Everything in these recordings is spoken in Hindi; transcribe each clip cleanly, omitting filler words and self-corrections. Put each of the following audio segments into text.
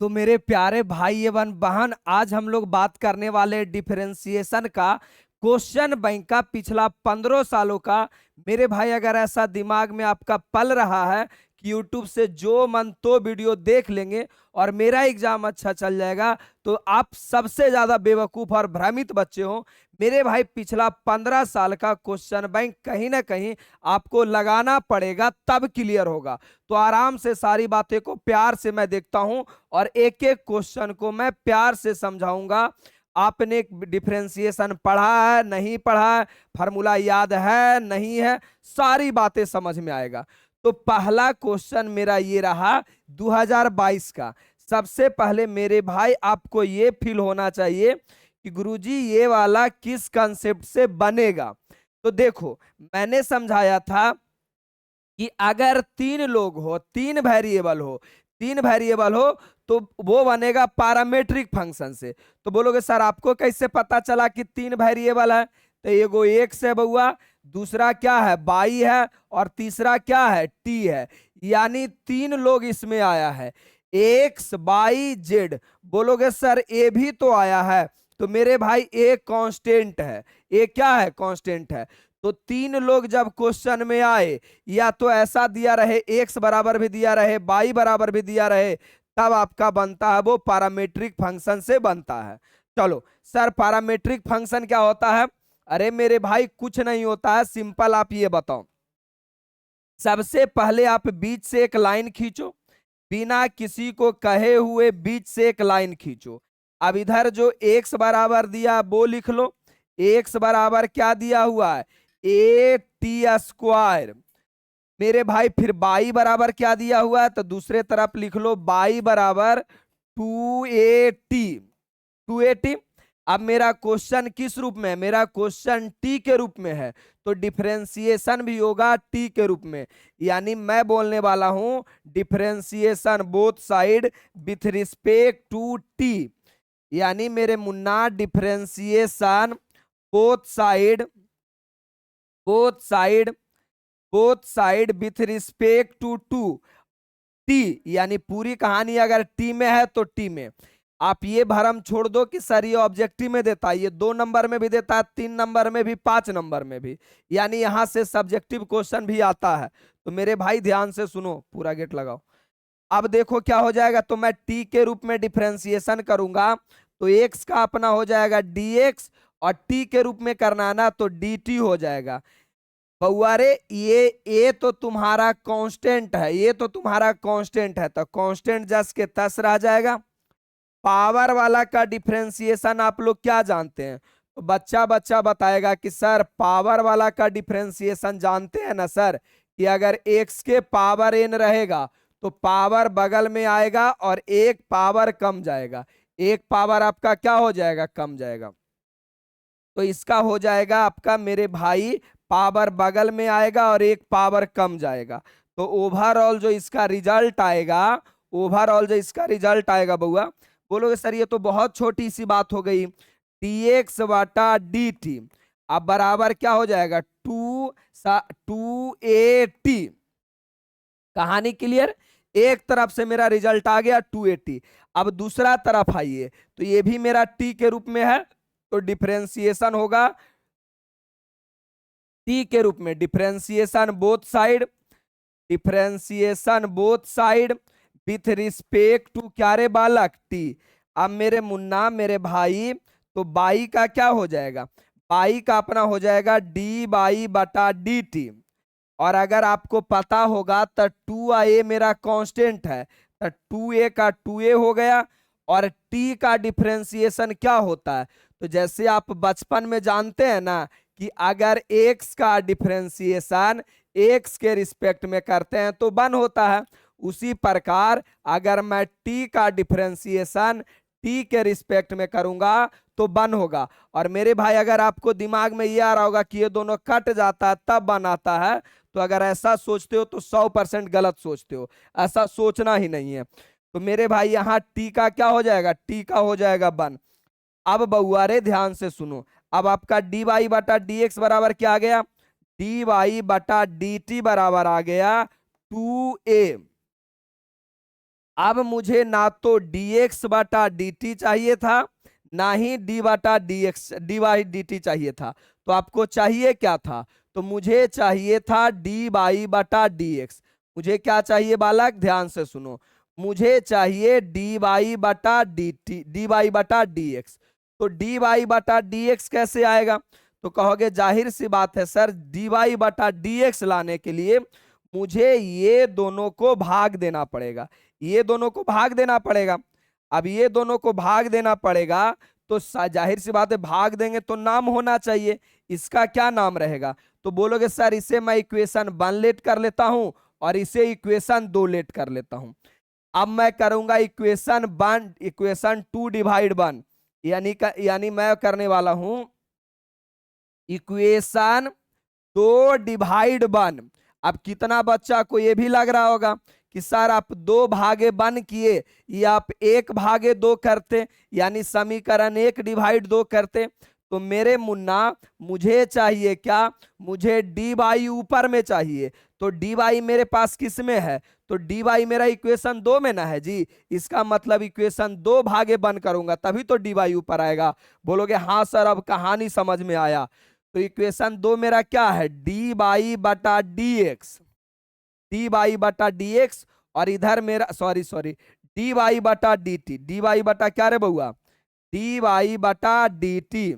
तो मेरे प्यारे भाई एवं बहन, आज हम लोग बात करने वाले डिफरेंशिएशन का क्वेश्चन बैंक का पिछला 15 सालों का। मेरे भाई, अगर ऐसा दिमाग में आपका पल रहा है कि यूट्यूब से जो मन तो वीडियो देख लेंगे और मेरा एग्जाम अच्छा चल जाएगा, तो आप सबसे ज्यादा बेवकूफ और भ्रमित बच्चे हो। मेरे भाई, पिछला 15 साल का क्वेश्चन बैंक कहीं ना कहीं आपको लगाना पड़ेगा, तब क्लियर होगा। तो आराम से सारी बातें को प्यार से मैं देखता हूं और एक एक क्वेश्चन को मैं प्यार से समझाऊंगा। आपने डिफरेंशिएशन पढ़ा है, नहीं पढ़ा है, फार्मूला याद है, नहीं है, सारी बातें समझ में आएगा। तो पहला क्वेश्चन मेरा ये रहा 2022 का। सबसे पहले मेरे भाई, आपको ये फील होना चाहिए कि गुरुजी ये वाला किस कंसेप्ट से बनेगा। तो देखो, मैंने समझाया था कि अगर तीन लोग हो, तीन वेरिएबल हो तो वो बनेगा पैरामीट्रिक फंक्शन से। तो बोलोगे सर आपको कैसे पता चला कि तीन वेरिएबल है? तो एगो एक्स है बउआ, दूसरा क्या है, बाई है, और तीसरा क्या है, टी है। यानी तीन लोग इसमें आया है, एक्स बाई जेड। बोलोगे सर ए भी तो आया है। तो मेरे भाई ए कांस्टेंट है, ए क्या है, कांस्टेंट है। तो तीन लोग जब क्वेश्चन में आए, या तो ऐसा दिया रहे एक्स बराबर भी दिया रहे, बाई बराबर भी दिया रहे, तब आपका बनता है वो पैरामीट्रिक फंक्शन से बनता है। चलो सर, पैरामीट्रिक फंक्शन क्या होता है? अरे मेरे भाई, कुछ नहीं होता है, सिंपल। आप ये बताओ, सबसे पहले आप बीच से एक लाइन खींचो, बिना किसी को कहे हुए बीच से एक लाइन खींचो। अब इधर जो एक्स बराबर दिया वो लिख लो। एक्स बराबर क्या दिया हुआ है, ए टी स्क्वायर। मेरे भाई, फिर बाई बराबर क्या दिया हुआ है, तो दूसरे तरफ लिख लो, बाई बराबर 2AT, 2AT। अब मेरा क्वेश्चन किस रूप में है, मेरा क्वेश्चन टी के रूप में है, तो डिफरेंशिएशन भी होगा टी के रूप में। यानी मैं बोलने वाला हूं differentiation both side with respect to t. यानी मेरे मुन्ना, differentiation both side, both side, both side with respect to to t. यानी पूरी कहानी अगर टी में है तो टी में। आप ये भरम छोड़ दो कि सर ये ऑब्जेक्टिव में देता है, ये 2 नंबर में भी देता है, 3 नंबर में भी, 5 नंबर में भी। यानी यहां से सब्जेक्टिव क्वेश्चन भी आता है। तो मेरे भाई ध्यान से सुनो, पूरा गेट लगाओ। अब देखो क्या हो जाएगा, तो मैं टी के रूप में डिफरेंशिएशन करूंगा, तो एक्स का अपना हो जाएगा dx, और टी के रूप में करना है ना, तो dt हो जाएगा। बउआरे, ये तो तुम्हारा कांस्टेंट है, ये तो तुम्हारा कांस्टेंट है, तो कांस्टेंट जस के तस रह जाएगा। पावर वाला का डिफरेंशिएशन आप लोग क्या जानते हैं? तो बच्चा बच्चा बताएगा कि सर पावर वाला का डिफरेंशिएशन जानते हैं ना सर, कि अगर एक्स के पावर n रहेगा तो पावर बगल में आएगा और एक पावर कम जाएगा, एक पावर आपका क्या हो जाएगा, कम जाएगा। तो इसका हो जाएगा आपका मेरे भाई, पावर बगल में आएगा और एक पावर कम जाएगा। तो ओवरऑल जो इसका रिजल्ट आएगा, ओवरऑल जो इसका रिजल्ट आएगा बउआ, बोलोगे सर ये तो बहुत छोटी सी बात हो गई, dx बटा dt। अब बराबर क्या हो जाएगा, 2AT। कहानी क्लियर? एक तरफ से मेरा रिजल्ट आ गया 280। अब दूसरा तरफ आइए, तो ये भी मेरा t के रूप में है, तो डिफरेंशिएशन होगा टी के रूप में, differentiation both side, differentiation both side with respect to क्या रे बालक, टी। अब मेरे मुन्ना, मेरे भाई, तो बाई का क्या हो जाएगा, बाई का अपना हो जाएगा डी बाई बटा डी टी। और अगर आपको पता होगा तो 2a मेरा कांस्टेंट है, तो 2a का 2a हो गया। और t का डिफरेंशिएशन क्या होता है, तो जैसे आप बचपन में जानते हैं ना कि अगर x का डिफरेंशिएशन x के रिस्पेक्ट में करते हैं तो 1 होता है, उसी प्रकार अगर मैं t का डिफरेंशिएशन t के रिस्पेक्ट में करूंगा तो 1 होगा। और मेरे भाई, अगर आपको दिमाग में ये आ रहा होगा कि ये दोनों कट जाता है तब 1 आता है, तो अगर ऐसा सोचते हो तो 100% गलत सोचते हो, ऐसा सोचना ही नहीं है। तो मेरे भाई यहाँ टी का क्या हो जाएगा, टी का हो जाएगा 1। अब बउआरे ध्यान से सुनो, अब आपका डी वाई बटा डी एक्स बराबर क्या आ गया, डी वाई बटा डी टी बराबर आ गया 2a। अब मुझे ना तो dx बटा dt चाहिए था, ना ही d बटा dx dy dt चाहिए था। तो आपको चाहिए क्या था? तो मुझे चाहिए था dy बटा dx। मुझे क्या चाहिए बालक, ध्यान से सुनो, मुझे चाहिए dy बटा dt, dy बटा dx। तो dy बटा dx कैसे आएगा? तो कहोगे जाहिर सी बात है सर, dy बटा dx लाने के लिए मुझे ये दोनों को भाग देना पड़ेगा, ये दोनों को भाग देना पड़ेगा। अब ये दोनों को भाग देना पड़ेगा तो जाहिर सी बात है भाग देंगे तो नाम होना चाहिए, इसका क्या नाम रहेगा? तो बोलोगे सर इसे मैं इक्वेशन 1 लेट कर लेता हूं और इसे इक्वेशन 2 लेट कर लेता हूं। अब मैं करूंगा इक्वेशन 2 डिवाइड 1, यानी मैं करने वाला हूं इक्वेशन 2 डिवाइड 1। अब कितना बच्चा को ये भी लग रहा होगा कि सर आप 2 भागे 1 किए, ये आप 1 भागे 2 करते, यानी समीकरण 1 डिवाइड 2 करते। तो मेरे मुन्ना मुझे चाहिए क्या? मुझे डी वाई ऊपर में चाहिए। तो डी वाई मेरे पास किस में है? तो डी वाई मेरा इक्वेशन 2 में ना है जी। इसका मतलब इक्वेशन 2 भागे 1 करूंगा तभी तो डी वाई ऊपर आएगा। बोलोगे हाँ सर अब कहानी समझ में आया। तो इक्वेशन 2 मेरा क्या है? डी वाई बटा डी एक्स, डी वाई बटा डी एक्स, और इधर मेरा सॉरी डी वाई बटा डी टी, डी वाई बटा क्या रे बउआ? डी वाई बटा डी टी,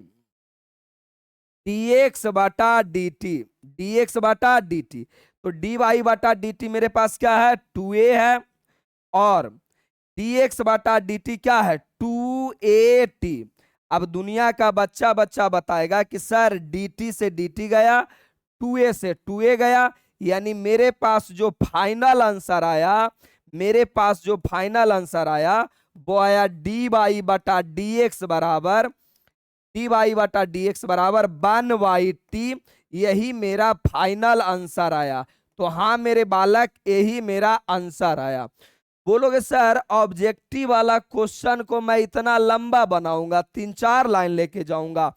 डी एक्स बटा डी टी, डी एक्स बटा डी टी। तो डी वाई बटा डी टी मेरे पास क्या है? 2a है, और डी एक्स बटा डी टी क्या है? 2at। अब दुनिया का बच्चा बच्चा बताएगा कि सर dt से dt गया, 2a से 2a गया, यानी मेरे पास जो फाइनल आंसर आया, मेरे पास जो फाइनल आंसर आया वो आया dy बटा dx बराबर, dy बटा dx बराबर 1/t। यही मेरा फाइनल आंसर आया। तो हाँ मेरे बालक यही मेरा आंसर आया। बोलोगे सर ऑब्जेक्टिव वाला क्वेश्चन को मैं इतना लंबा बनाऊंगा, 3-4 लाइन लेके जाऊंगा।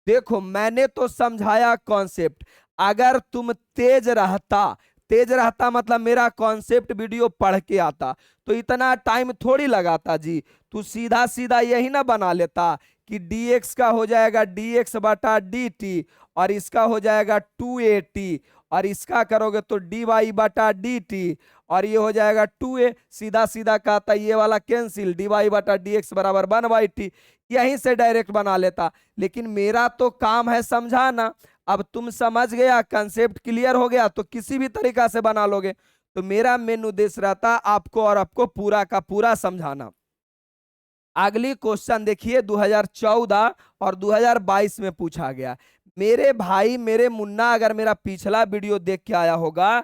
देखो मैंने तो समझाया कॉन्सेप्ट, अगर तुम तेज रहता मतलब मेरा कॉन्सेप्ट वीडियो पढ़ के आता तो इतना टाइम थोड़ी लगाता जी। तू सीधा सीधा यही ना बना लेता कि dx का हो जाएगा dx बटा dt, और इसका हो जाएगा 2at, और इसका करोगे तो dy बटा dt, और ये हो जाएगा 2a। सीधा सीधा कहता ये वाला कैंसिल, dy बटा dx बराबर 1/t, यहीं से डायरेक्ट बना लेता। लेकिन मेरा तो काम है समझाना। अब तुम समझ गया, कंसेप्ट क्लियर हो गया तो किसी भी तरीका से बना लोगे। तो मेरा मेन उद्देश्य रहता आपको और आपको पूरा का पूरा समझाना। अगली क्वेश्चन देखिए 2014 और 2022 में पूछा गया। मेरे भाई मेरे मुन्ना अगर मेरा पिछला वीडियो देख के आया होगा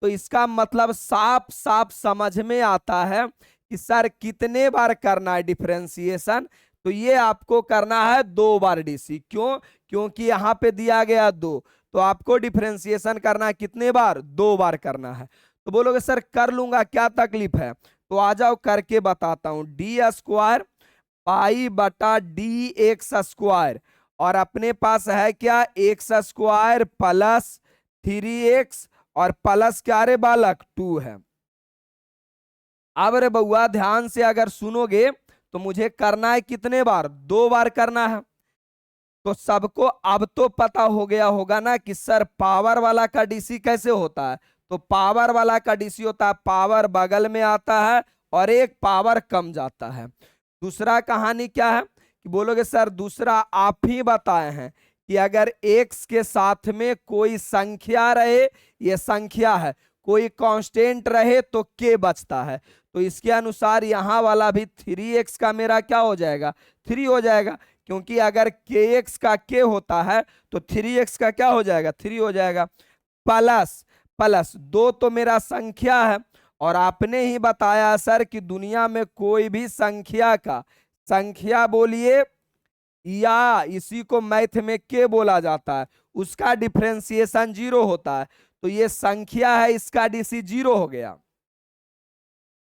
तो इसका मतलब साफ साफ समझ में आता है कि सर कितने बार करना है डिफरेंशिएशन। तो ये आपको करना है 2 बार डीसी। क्यों? क्योंकि यहाँ पे दिया गया 2, तो आपको डिफरेंशिएशन करना है कितने बार? 2 बार करना है। तो बोलोगे सर कर लूंगा, क्या तकलीफ है? तो आ जाओ करके बताता हूं। डी स्क्वायर पाई बटा डी एक्स स्क्वायर, और अपने पास है क्या? एक्स स्क्वायर प्लस 3x और प्लस क्या रे बालक 2 है। अब रे बउआ ध्यान से अगर सुनोगे तो मुझे करना है कितने बार? 2 बार करना है। तो सबको अब तो पता हो गया होगा ना कि सर पावर वाला का डीसी कैसे होता है। तो पावर वाला का डीसी होता है पावर बगल में आता है और एक पावर कम जाता है। दूसरा कहानी क्या है कि बोलोगे सर दूसरा आप ही बताए हैं कि अगर x के साथ में कोई संख्या रहे, ये संख्या है, कोई कांस्टेंट रहे तो k बचता है। तो इसके अनुसार यहां वाला भी 3x का मेरा क्या हो जाएगा? 3 हो जाएगा, क्योंकि अगर kx का k होता है तो 3x का क्या हो जाएगा? 3 हो जाएगा। प्लस प्लस 2 तो मेरा संख्या है, और आपने ही बताया सर कि दुनिया में कोई भी संख्या का, संख्या बोलिए या इसी को मैथ में के बोला जाता है, उसका डिफरेंशिएशन 0 होता है। तो ये संख्या है, इसका डीसी 0 हो गया।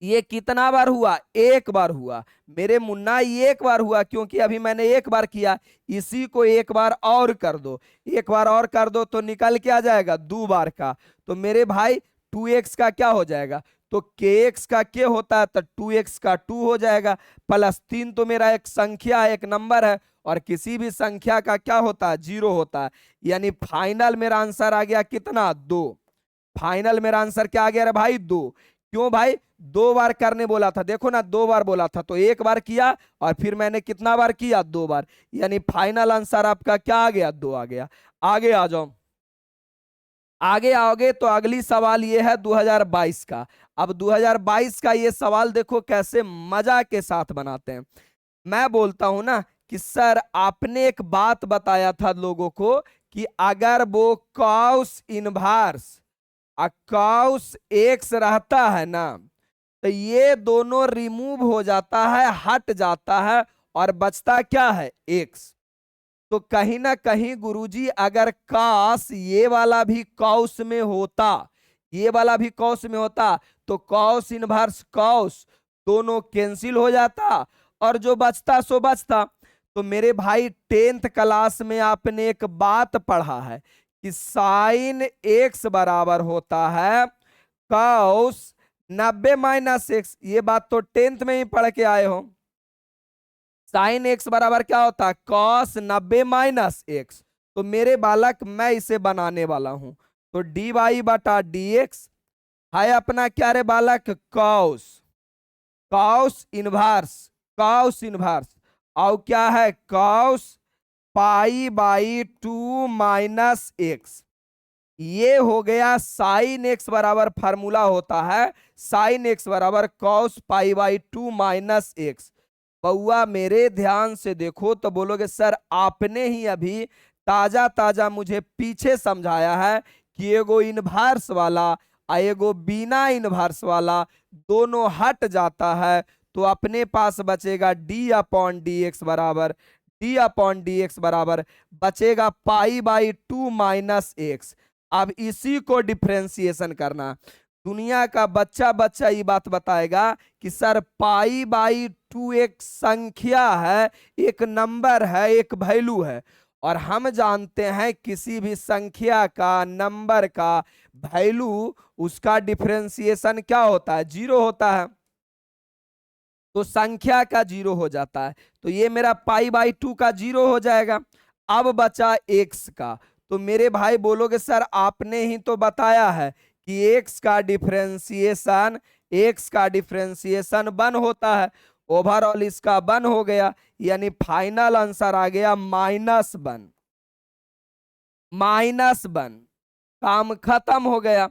ये कितना बार हुआ? 1 बार हुआ मेरे मुन्ना, ये 1 बार हुआ क्योंकि अभी मैंने 1 बार किया। इसी को 1 बार और कर दो, 1 बार और कर दो तो निकल के आ जाएगा 2 बार का। तो मेरे भाई 2x का क्या हो जाएगा? तो kx का k होता है तो 2x का 2 हो जाएगा, प्लस 3 तो मेरा एक संख्या है, एक नंबर है, और किसी भी संख्या का क्या होता है, 0 होता है। यानी फाइनल मेरा आंसर आ गया कितना, 2। फाइनल मेरा आंसर क्या आ गया रे भाई, 2। क्यों भाई, 2 बार करने बोला था, देखो ना 2 बार बोला था तो 1 बार किया, और फिर मैंने कितना बार किया, 2 बार। यानी फाइनल आंसर आपका क्या आ गया, 2 आ गया। आगे आ जाओ, आगे आओगे तो अगली सवाल ये है 2022 का। अब 2022 का ये सवाल देखो कैसे मजा के साथ बनाते हैं। मैं बोलता हूं ना कि सर आपने एक बात बताया था लोगों को कि अगर वो कॉस इनवर्स कॉस एक्स रहता है ना, तो ये दोनों रिमूव हो जाता है, हट जाता है, और बचता क्या है, एक्स। तो कहीं ना कहीं गुरुजी अगर काश ये वाला भी कॉस में होता, ये वाला भी कॉस में होता, तो कॉस इनवर्स कॉस दोनों कैंसिल हो जाता, और जो बचता सो बचता। तो मेरे भाई 10th क्लास में आपने एक बात पढ़ा है कि साइन एक्स बराबर होता है कॉस 90 - x। ये बात तो 10th में ही पढ़ के आए हो। साइन एक्स बराबर क्या होता है, कॉस 90 - x। तो मेरे बालक मैं इसे बनाने वाला हूं, तो डी वाई बटा डी एक्स है अपना क्या रे बालक, cos, cos inverse, cos inverse, और क्या है, कॉस पाई बाई 2 - x। ये हो गया साइन एक्स बराबर, फार्मूला होता है साइन एक्स बराबर कॉस पाई बाई 2 - x। बउआ मेरे ध्यान से देखो तो बोलोगे सर आपने ही अभी ताजा ताजा मुझे पीछे समझाया है कि एगो इनवर्स वाला एगो बिना इनवर्स वाला दोनों हट जाता है, तो अपने पास बचेगा डी अपॉन डी एक्स बराबर, डी अपॉन डी एक्स बराबर बचेगा पाई बाई 2 - x। अब इसी को डिफ्रेंसिएशन करना। दुनिया का बच्चा बच्चा ये बात बताएगा कि सर पाई बाई 2 एक संख्या है, एक नंबर है, एक वैल्यू है, और हम जानते हैं किसी भी संख्या का, नंबर का वैल्यू, उसका डिफ्रेंसिएशन क्या होता है, 0 होता है। तो संख्या का 0 हो जाता है, तो ये मेरा पाई बाई 2 का 0 हो जाएगा। अब बचा एक्स का, तो मेरे भाई बोलोगे सर आपने ही तो बताया है कि एक्स का डिफरेंशिएशन, एक्स का डिफरेंशिएशन 1 होता है, ओवरऑल इसका 1 हो गया, यानी फाइनल आंसर आ गया -1, -1। काम खत्म हो गया।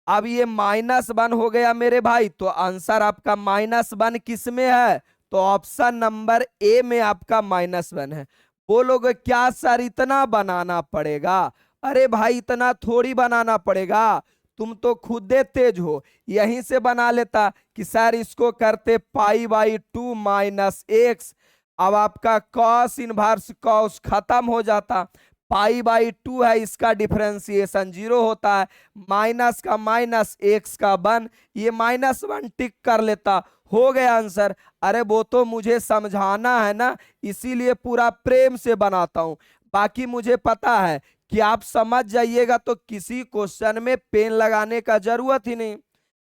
अब ये -1 हो गया मेरे भाई, तो आंसर आपका -1 किस में है, तो ऑप्शन नंबर ए में आपका -1 है। बोलोगे क्या सर इतना बनाना पड़ेगा, अरे भाई इतना थोड़ी बनाना पड़ेगा, तुम तो खुद तेज हो, यहीं से बना लेता कि सर इसको करते पाई बाई 2 - x। अब आपका कॉस इनवर्स कॉस खत्म हो जाता, पाई बाई 2 है, इसका डिफरेंशिएशन 0 होता है, माइनस का माइनस एक्स का 1, ये -1 टिक कर लेता, हो गया आंसर। अरे वो तो मुझे समझाना है ना, इसीलिए पूरा प्रेम से बनाता हूं, बाकी मुझे पता है कि आप समझ जाइएगा तो किसी क्वेश्चन में पेन लगाने का जरूरत ही नहीं।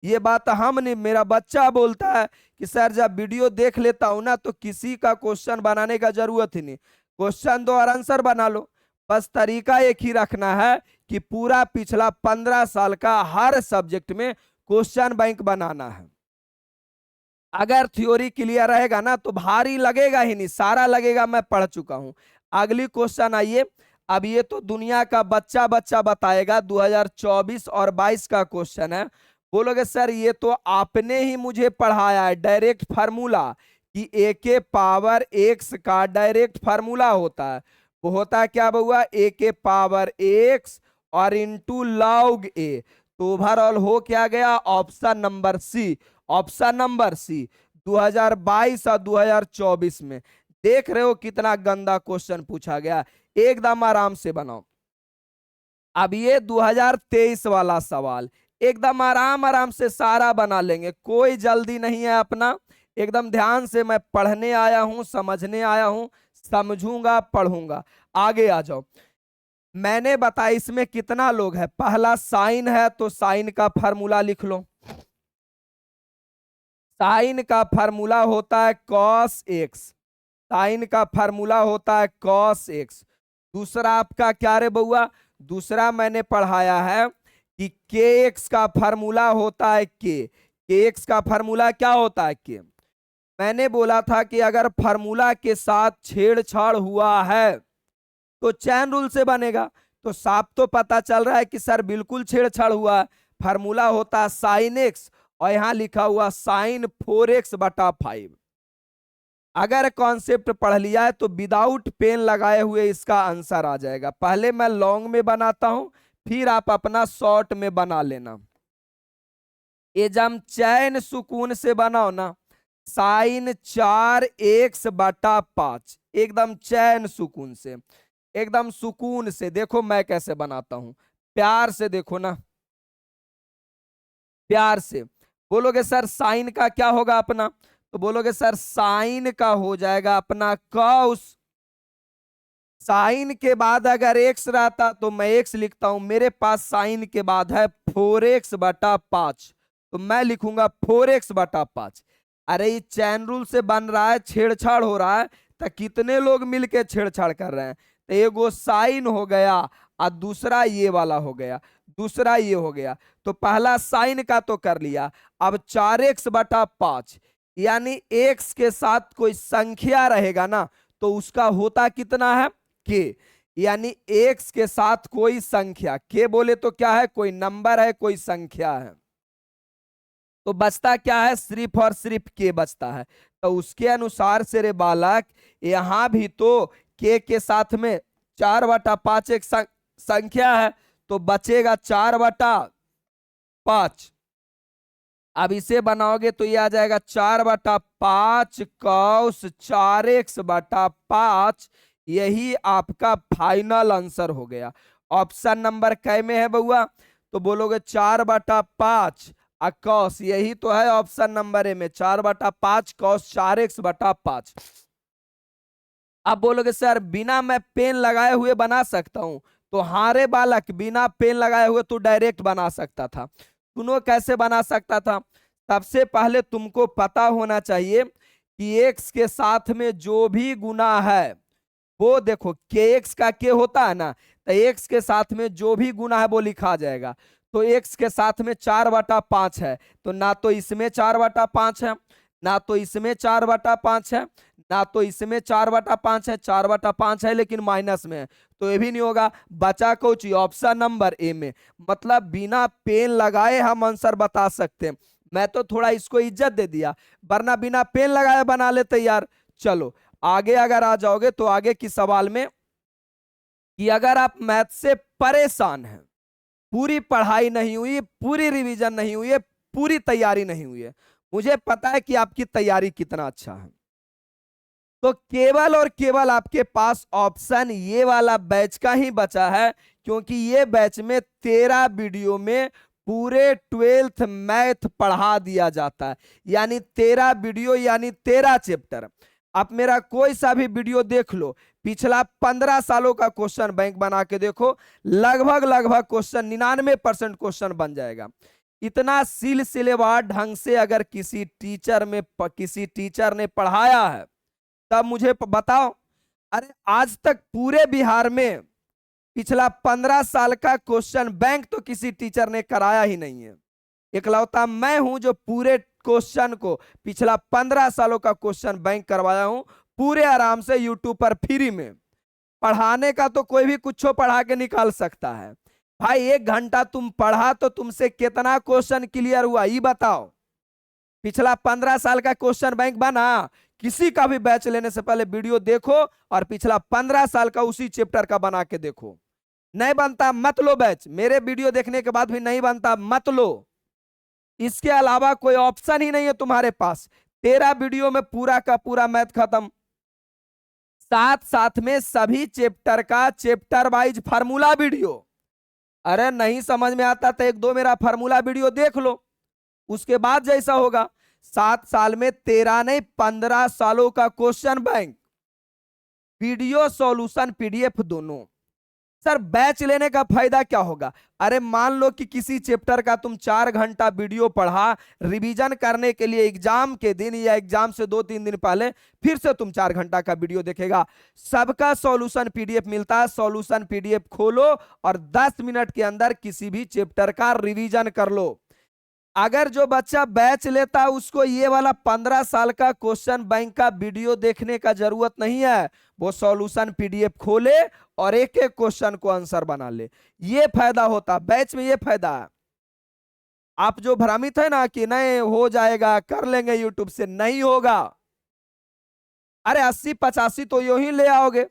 ये बात हम नहीं, मेरा बच्चा बोलता है कि सर जब वीडियो देख लेता हूं ना तो किसी का क्वेश्चन बनाने का जरूरत ही नहीं, क्वेश्चन दो और आंसर बना लो, बस तरीका एक ही रखना है कि पूरा पिछला 15 साल का हर सब्जेक्ट में क्वेश्चन बैंक बनाना है। अगर थ्योरी क्लियर रहेगा ना तो भारी लगेगा ही नहीं, सारा लगेगा मैं पढ़ चुका हूं। अगली क्वेश्चन आइए। अब ये तो दुनिया का बच्चा बच्चा बताएगा, 2024 और 22 का क्वेश्चन है। बोलोगे सर ये तो आपने ही मुझे पढ़ाया है डायरेक्ट फार्मूला कि ए के पावर एक्स का डायरेक्ट फार्मूला होता है। वो होता है क्या बउआ, ए के पावर एक्स और इंटू लॉग ए। तो ओवरऑल हो क्या गया, option number C, option number C 2022 और 2024 में। देख रहे हो कितना गंदा क्वेश्चन पूछा गया, एकदम आराम से बनाओ। अब ये 2023 वाला सवाल एकदम आराम आराम से सारा बना लेंगे, कोई जल्दी नहीं है अपना, एकदम ध्यान से मैं पढ़ने आया हूं, समझने आया हूं, समझूंगा पढ़ूंगा। आगे आ जाओ। मैंने बताया इसमें कितना लोग है, पहला साइन है तो साइन का फार्मूला लिख लो, साइन का फार्मूला होता है कॉस एक्स, साइन का फार्मूला होता है कॉस एक्स। दूसरा आपका क्या रे बउआ, दूसरा मैंने पढ़ाया है कि के एक्स का फार्मूला होता है के एक्स का फार्मूला क्या होता है के। मैंने बोला था कि अगर फार्मूला के साथ छेड़छाड़ हुआ है तो चैन रूल से बनेगा। तो साफ तो पता चल रहा है कि सर बिल्कुल छेड़छाड़ हुआ है। फार्मूला होता है साइन एक्स और यहां लिखा हुआ साइन 4x/5। अगर कॉन्सेप्ट पढ़ लिया है तो विदाउट पेन लगाए हुए इसका आंसर आ जाएगा। पहले मैं लॉन्ग में बनाता हूं, फिर आप अपना शॉर्ट में बना लेना। ये जब चैन सुकून से बनाओ ना, साइन 4x/5, एकदम चैन सुकून से, एकदम सुकून से। देखो मैं कैसे बनाता हूं, प्यार से देखो ना, प्यार से। बोलोगे सर साइन का क्या होगा अपना, तो बोलोगे सर साइन का हो जाएगा अपना कॉस। साइन के बाद अगर एक्स रहता तो मैं एक्स लिखता हूं, मेरे पास साइन के बाद है 4x/5, तो मैं लिखूंगा 4x/5। अरे ये चैन रूल से बन रहा है, छेड़छाड़ हो रहा है, तो कितने लोग मिलके छेड़छाड़ कर रहे हैं। तो एगो साइन हो गया और दूसरा ये वाला हो गया, दूसरा ये हो गया। तो पहला साइन का तो कर लिया, अब 4x/5 यानी एक्स के साथ कोई संख्या रहेगा ना तो उसका होता कितना है के, यानी एक्स के साथ कोई संख्या, के बोले तो क्या है, कोई नंबर है, कोई संख्या है, तो बचता क्या है, सिर्फ और सिर्फ के बचता है। तो उसके अनुसार से रे बालक यहां भी तो के साथ में 4/5 एक संख्या है, तो बचेगा 4/5। अब इसे बनाओगे तो ये आ जाएगा 4/5 कॉस 4x/5। यही आपका फाइनल आंसर हो गया। ऑप्शन नंबर कै में है बउआ, तो बोलोगे 4/5 कॉस, यही तो है ऑप्शन नंबर ए में, 4/5 कॉस 4x/5। अब बोलोगे सर बिना मैं पेन लगाए हुए बना सकता हूं, तो हारे बालक बिना पेन लगाए हुए तो डायरेक्ट बना सकता था। सुनो कैसे बना सकता था। सबसे पहले तुमको पता होना चाहिए कि एक्स के साथ में जो भी गुना है वो देखो, के एक्स का के होता है ना, तो एक्स के साथ में जो भी गुना है वो लिखा जाएगा। तो एक्स के साथ में 4/5 है, तो ना तो इसमें 4/5 है, ना तो इसमें 4/5 है, ना तो इसमें 4/5 है, 4/5 है लेकिन माइनस में है, तो ये भी नहीं होगा। बचा कुछ ऑप्शन नंबर ए में। मतलब बिना पेन लगाए हम आंसर बता सकते हैं। मैं तो थोड़ा इसको इज्जत दे दिया, वरना बिना पेन लगाए बना लेते यार। चलो आगे अगर आ जाओगे तो आगे की सवाल में, कि अगर आप मैथ से परेशान हैं, पूरी पढ़ाई नहीं हुई, पूरी रिवीजन नहीं हुई है, पूरी तैयारी नहीं हुई है, मुझे पता है कि आपकी तैयारी कितना अच्छा है, तो केवल और केवल आपके पास ऑप्शन ये वाला बैच का ही बचा है। क्योंकि ये बैच में 13 वीडियो में पूरे 12th मैथ पढ़ा दिया जाता है, यानी 13 वीडियो यानी 13 चैप्टर। आप मेरा कोई सा भी वीडियो देख लो, पिछला 15 सालों का क्वेश्चन बैंक बना के देखो, लगभग लगभग क्वेश्चन 99% क्वेश्चन बन जाएगा। इतना सिलसिलेवार ढंग से अगर किसी टीचर ने पढ़ाया है, तब मुझे बताओ। अरे आज तक पूरे बिहार में पिछला 15 साल का क्वेश्चन बैंक तो किसी टीचर ने कराया ही नहीं है। इकलौता मैं हूं जो पूरे क्वेश्चन को, पिछला 15 सालों का क्वेश्चन बैंक करवाया हूं पूरे आराम से यूट्यूब पर फ्री में। पढ़ाने का तो कोई भी कुछ पढ़ा के निकाल सकता है भाई। 1 घंटा तुम पढ़ा तो तुमसे कितना क्वेश्चन क्लियर हुआ ये बताओ। पिछला 15 साल का क्वेश्चन बैंक बना। किसी का भी बैच लेने से पहले वीडियो देखो और पिछला 15 साल का उसी चैप्टर का बना के देखो। नहीं बनता मत लो बैच, मेरे वीडियो देखने के बाद भी नहीं बनता मत लो। इसके अलावा कोई ऑप्शन ही नहीं है तुम्हारे पास। 13 वीडियो में पूरा का पूरा मैथ खत्म, साथ साथ में सभी चैप्टर का चैप्टर वाइज फार्मूला वीडियो। अरे नहीं समझ में आता तो 1-2 मेरा फार्मूला वीडियो देख लो, उसके बाद जैसा होगा। 7 साल में 13 नहीं 15 सालों का question bank, video solution PDF दोनों। सर बैच लेने का फायदा क्या होगा? अरे मान लो कि किसी चैप्टर का तुम 4 घंटा वीडियो पढ़ा, रिवीजन करने के लिए एग्जाम के दिन या एग्जाम से 2-3 दिन पहले फिर से तुम 4 घंटा का वीडियो देखेगा। सबका सॉल्यूशन पीडीएफ मिलता है, सॉल्यूशन पीडीएफ खोलो और 10 मिनट के अंदर किसी भी चैप्टर का रिवीजन कर लो। अगर जो बच्चा बैच लेता है उसको ये वाला 15 साल का क्वेश्चन बैंक का वीडियो देखने का जरूरत नहीं है, वो सॉल्यूशन पीडीएफ खोले और एक एक क्वेश्चन को आंसर बना ले। ये फायदा होता बैच में, ये फायदा है। आप जो भ्रमित है ना कि नहीं हो जाएगा कर लेंगे यूट्यूब से, नहीं होगा। अरे 80-85 तो यूं ही ले आओगे।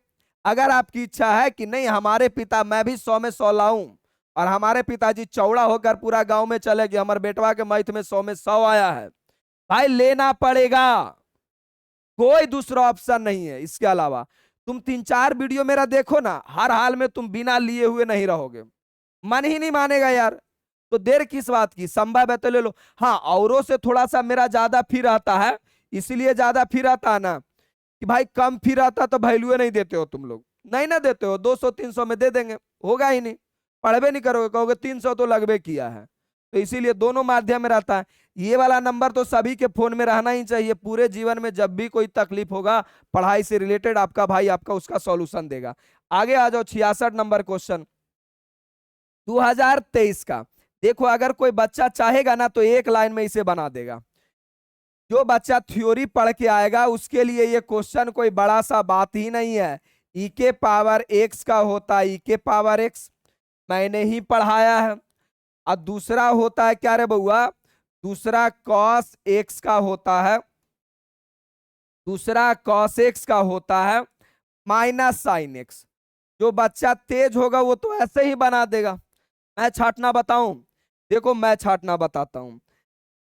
अगर आपकी इच्छा है कि नहीं हमारे पिता, मैं भी 100 में 100 लाऊं और हमारे पिताजी चौड़ा होकर पूरा गांव में चले गए, हमारे बेटवा के मैथ में 100 में 100 आया है, भाई लेना पड़ेगा, कोई दूसरा ऑप्शन नहीं है। इसके अलावा तुम 3-4 वीडियो मेरा देखो ना, हर हाल में तुम बिना लिए हुए नहीं रहोगे, मन ही नहीं मानेगा यार। तो देर किस बात की, संभव है तो ले लो। हाँ औरों से थोड़ा सा मेरा ज्यादा फी रहता है, इसलिए ज्यादा फी रहता है ना कि भाई कम फी रहता तो वैल्यू नहीं देते हो तुम लोग, नहीं ना देते हो, 200-300 में दे देंगे, होगा ही नहीं, पढ़वे नहीं करोगे, कहोगे 300 तो लगभग किया है। तो इसीलिए दोनों माध्यम में रहता है। ये वाला नंबर तो सभी के फोन में रहना ही चाहिए, पूरे जीवन में जब भी कोई तकलीफ होगा पढ़ाई से रिलेटेड, आपका भाई आपका उसका सॉल्यूशन देगा। आगे आ जाओ 66 नंबर क्वेश्चन 2023 का। देखो अगर कोई बच्चा चाहेगा ना तो एक लाइन में इसे बना देगा। जो बच्चा थ्योरी पढ़ के आएगा उसके लिए ये क्वेश्चन कोई बड़ा सा बात ही नहीं है। ई के पावर एक्स का होता है ई के पावर एक्स, मैंने ही पढ़ाया है। और दूसरा होता है क्या रे बउआ, दूसरा कॉस एक्स का होता है, दूसरा कॉस एक्स का होता है माइनस साइन एक्स। जो बच्चा तेज होगा वो तो ऐसे ही बना देगा। मैं छाटना बताऊं, देखो मैं छाटना बताता हूं।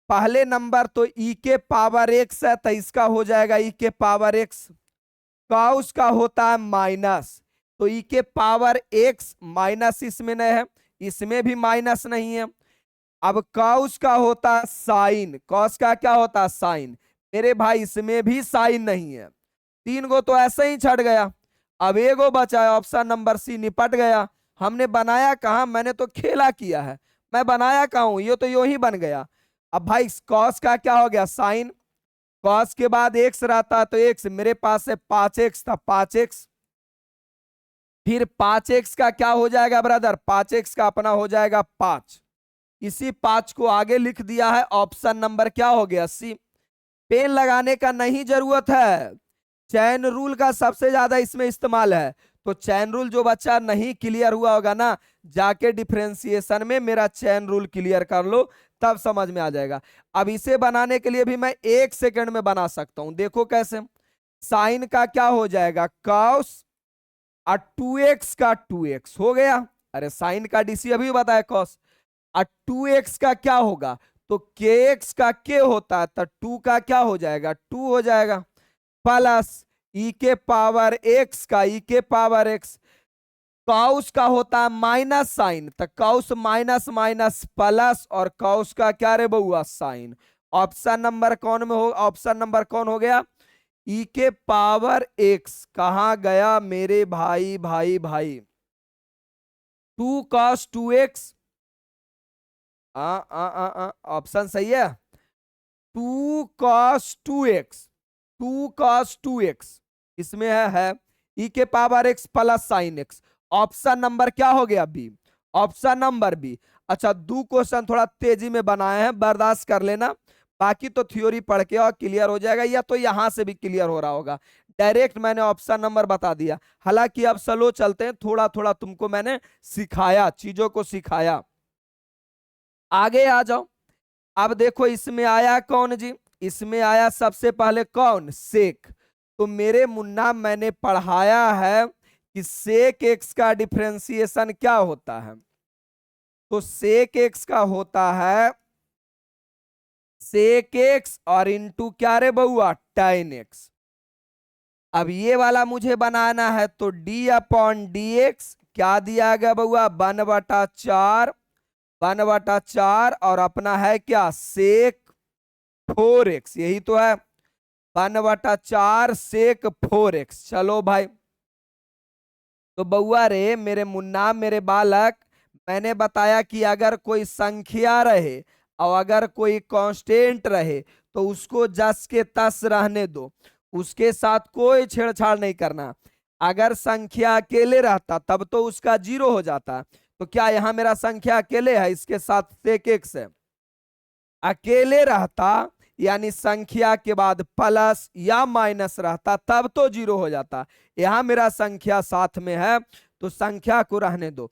पहले नंबर तो ई के पावर एक्स है तो इसका हो जाएगा ई के पावर एक्स, कॉस का होता है माइनस, तो ई के पावर एक्स माइनस इसमें नहीं है, इसमें भी माइनस नहीं है। अब कॉस का होता है साइन, कॉस का क्या होता है साइन, मेरे भाई इसमें भी साइन नहीं है। 3 गो तो ऐसे ही छट गया। अब एगो बचा है ऑप्शन नंबर सी, निपट गया। हमने बनाया कहा, मैंने तो खेला किया है, मैं बनाया कहा हूं, ये तो यूं ही बन गया। अब भाई कॉस का क्या हो गया साइन, कॉस के बाद एक्स रहता तो एक्स, मेरे पास से 5x था 5x, फिर 5x का क्या हो जाएगा ब्रदर, 5x का अपना हो जाएगा 5, इसी 5 को आगे लिख दिया है, ऑप्शन नंबर क्या हो गया सी। पेन लगाने का नहीं जरूरत है, चैन रूल का सबसे ज्यादा इसमें इस्तेमाल है। तो चैन रूल जो बच्चा नहीं क्लियर हुआ होगा ना, जाके डिफरेंशिएशन में मेरा चैन रूल क्लियर कर लो, तब समझ में आ जाएगा। अब इसे बनाने के लिए भी मैं 1 सेकंड में बना सकता हूं, देखो कैसे। साइन का क्या हो जाएगा कॉस, और 2x का 2x हो गया। अरे साइन का डीसी अभी बताया कॉस, और 2x का क्या होगा, तो kx का k होता है तो 2 का क्या हो जाएगा 2 हो जाएगा, प्लस ई के पावर x का ई के पावर x, कॉस का होता है माइनस साइन, तो कॉस माइनस माइनस प्लस, और कॉस का क्या रे बउआ साइन। ऑप्शन नंबर कौन में हो, ऑप्शन नंबर कौन हो गया, ई के पावर एक्स कहां गया मेरे भाई भाई भाई, 2 cos 2x, ऑप्शन सही है, 2 cos 2x, 2 cos 2x इसमें है ई के power x plus sine x. Option number क्या हो गया बी, ऑप्शन नंबर बी। अच्छा 2 क्वेश्चन थोड़ा तेजी में बनाए हैं, बर्दाश्त कर लेना, बाकी तो थ्योरी पढ़ के और क्लियर हो जाएगा, या तो यहां से भी क्लियर हो रहा होगा। डायरेक्ट मैंने ऑप्शन नंबर बता दिया, हालांकि अब स्लो चलते हैं, थोड़ा थोड़ा तुमको मैंने सिखाया, चीजों को सिखाया। आगे आ जाओ। अब देखो इसमें आया कौन जी, इसमें आया सबसे पहले कौन सेक। तो मेरे मुन्ना मैंने पढ़ाया है कि सेक एक्स का डिफरेंशिएशन क्या होता है, तो सेक एक्स का होता है सेक एक्स और इंटू क्या रे बउआ tan एक्स। अब ये वाला मुझे बनाना है तो d अपॉन डी एक्स क्या दिया गया बउआ 1/4, 1/4, और अपना है क्या सेक 4x, यही तो है 1/4 सेक 4x। चलो भाई तो बउआ रे मेरे मुन्ना मेरे बालक, मैंने बताया कि अगर कोई संख्या रहे और अगर कोई कांस्टेंट रहे तो उसको जस के तस रहने दो, उसके साथ कोई छेड़छाड़ नहीं करना। अगर संख्या अकेले रहता तब तो उसका जीरो हो जाता। तो क्या यहां मेरा संख्या अकेले है, इसके साथ सेक एक्स है, अकेले रहता यानी संख्या के बाद प्लस या माइनस रहता तब तो जीरो हो जाता। यहां मेरा संख्या साथ में है तो संख्या को रहने दो।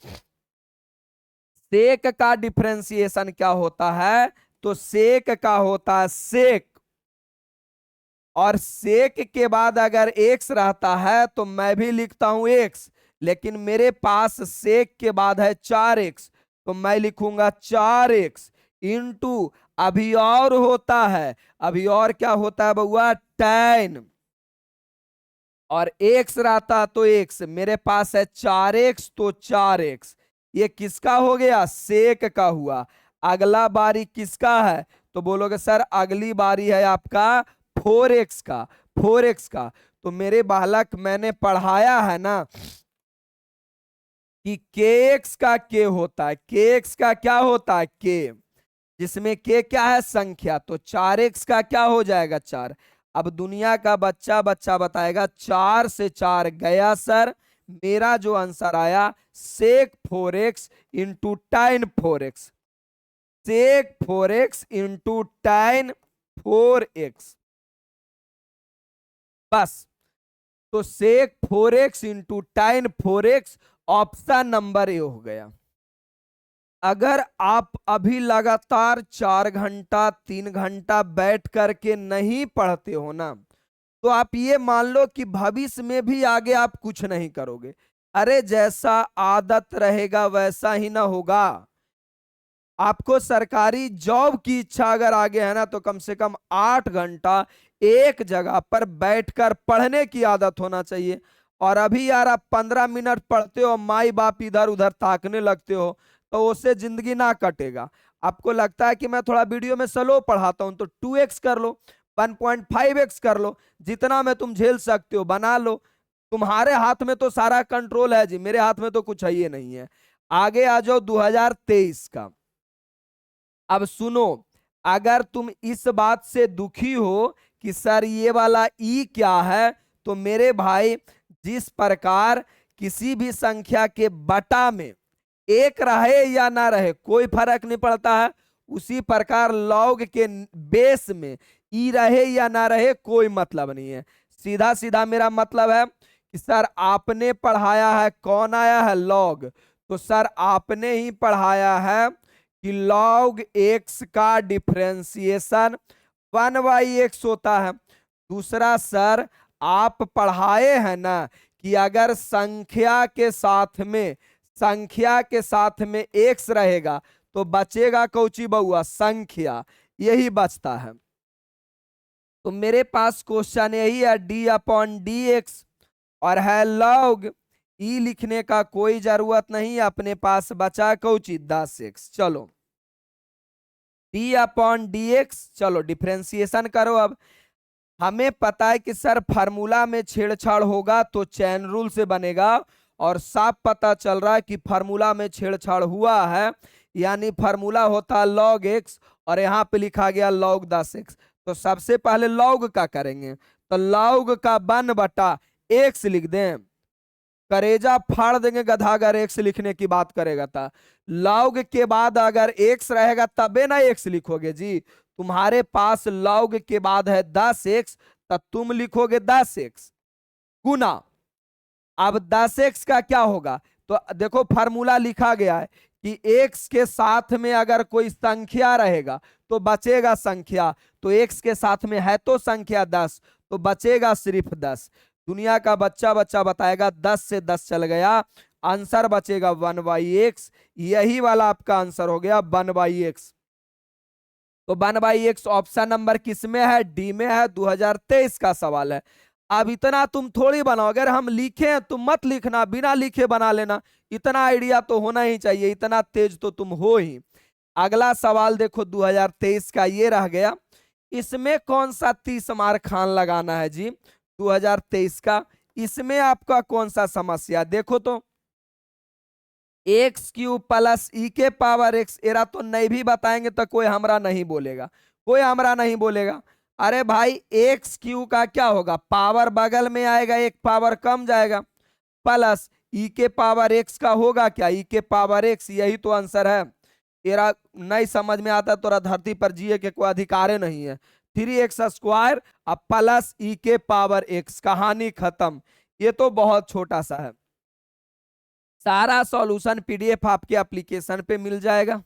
सेक का डिफरेंशिएशन क्या होता है, तो सेक का होता है सेक, और सेक के बाद अगर एक्स रहता है तो मैं भी लिखता हूं एक्स, लेकिन मेरे पास सेक के बाद है 4x, तो मैं लिखूंगा 4x इंटू, अभी और होता है, अभी और क्या होता है बउआ, tan, और x रहता तो x, मेरे पास है 4x तो 4x, ये किसका हो गया, सेक का हुआ। अगला बारी किसका है, तो बोलोगे सर अगली बारी है आपका 4x का, 4x का। तो मेरे बालक मैंने पढ़ाया है ना कि kx का k होता है, kx का क्या होता है k, जिसमें k क्या है, संख्या, तो 4x का क्या हो जाएगा 4। अब दुनिया का बच्चा बच्चा बताएगा 4 से 4 गया सर, मेरा जो आंसर आया सेक 4x इंटू टाइन 4x, सेक 4x इंटू टाइन 4x, बस। तो सेक 4x इंटू टाइन 4x ऑप्शन नंबर ए हो गया। अगर आप अभी लगातार 4 घंटा 3 घंटा बैठ करके नहीं पढ़ते हो ना, तो आप ये मान लो कि भविष्य में भी आगे आप कुछ नहीं करोगे। अरे जैसा आदत रहेगा वैसा ही ना होगा। आपको सरकारी जॉब की इच्छा अगर आगे है ना, तो कम से कम 8 घंटा एक जगह पर बैठकर पढ़ने की आदत होना चाहिए। और अभी यार आप 15 मिनट पढ़ते हो, माई बाप इधर उधर ताकने लगते हो, तो उससे जिंदगी ना कटेगा। आपको लगता है कि मैं थोड़ा वीडियो में स्लो पढ़ाता हूं, तो 2x कर लो, 1.5x कर लो, जितना में तुम झेल सकते हो बना लो। तुम्हारे हाथ में तो सारा कंट्रोल है जी, मेरे हाथ में तो कुछ है ही नहीं है। आगे आ जाओ 2023 का। अब सुनो, अगर तुम इस बात से दुखी हो कि सर ये वाला ई क्या है, तो मेरे भाई जिस प्रकार किसी भी संख्या के बटा में एक रहे या ना रहे कोई फर्क नहीं पड़ता है, उसी प्रकार लॉग के बेस में ई रहे या ना रहे कोई मतलब नहीं है। सीधा सीधा मेरा मतलब है कि सर आपने पढ़ाया है, कौन आया है, लॉग, तो सर आपने ही पढ़ाया है कि लॉग एक्स का डिफरेंशिएशन 1/x होता है। दूसरा सर आप पढ़ाए हैं ना कि अगर संख्या के साथ में एक्स रहेगा तो बचेगा कौची बउआ, संख्या, यही बचता है। तो मेरे पास क्वेश्चन यही है d/dx, और है लॉग, ई लिखने का कोई जरूरत नहीं, अपने पास बचा कौची 10x। चलो d/dx, चलो डिफरेंशिएशन करो। अब हमें पता है कि सर फार्मूला में छेड़छाड़ होगा तो चैन रूल से बनेगा, और साफ पता चल रहा है कि फार्मूला में छेड़छाड़ हुआ है, यानी फार्मूला होता है log x और यहाँ पे लिखा गया log 10x। तो सबसे पहले log का करेंगे, तो log का 1/x लिख दें, करेजा फाड़ देंगे गधा अगर एक्स लिखने की बात करेगा था। लॉग के बाद अगर एक्स रहेगा तबे ना एक्स लिखोगे जी, तुम्हारे पास लॉग के बाद है 10x, तब तुम लिखोगे 10x गुना। अब 10x का क्या होगा, तो देखो फार्मूला लिखा गया है कि x के साथ में अगर कोई संख्या रहेगा तो बचेगा संख्या, तो x के साथ में है तो संख्या 10, तो बचेगा सिर्फ 10। दुनिया का बच्चा बच्चा बताएगा 10 से 10 चल गया, आंसर बचेगा 1/x, यही वाला आपका आंसर हो गया 1/x। तो 1/x ऑप्शन नंबर किस में है, डी में है, 2023 का सवाल है। अब इतना तुम थोड़ी बनाओ, अगर हम लिखे तुम मत लिखना, बिना लिखे बना लेना, इतना आइडिया तो होना ही चाहिए, इतना तेज तो तुम हो ही। अगला सवाल देखो 2023 का ये रह गया, इसमें कौन सा 30 मार्क खान लगाना है जी 2023 का, इसमें आपका कौन सा समस्या देखो तो, एक्स क्यूब प्लस ई के पावर एक्स, एरा तो नहीं भी बताएंगे तो कोई हमरा नहीं बोलेगा, कोई हमरा नहीं बोलेगा। अरे भाई एक्स क्यू का क्या होगा, पावर बगल में आएगा, एक पावर कम जाएगा, प्लस ई के पावर एक्स का होगा क्या, ई के पावर एक्स, यही तो आंसर है। तेरा नहीं समझ में आता तोरा धरती पर जिए के कोई अधिकार नहीं है। 3x² अब प्लस ई के पावर एक्स, कहानी खत्म। ये तो बहुत छोटा सा है। सारा सॉल्यूशन पीडीएफ आपके एप्लीकेशन पे मिल जाएगा,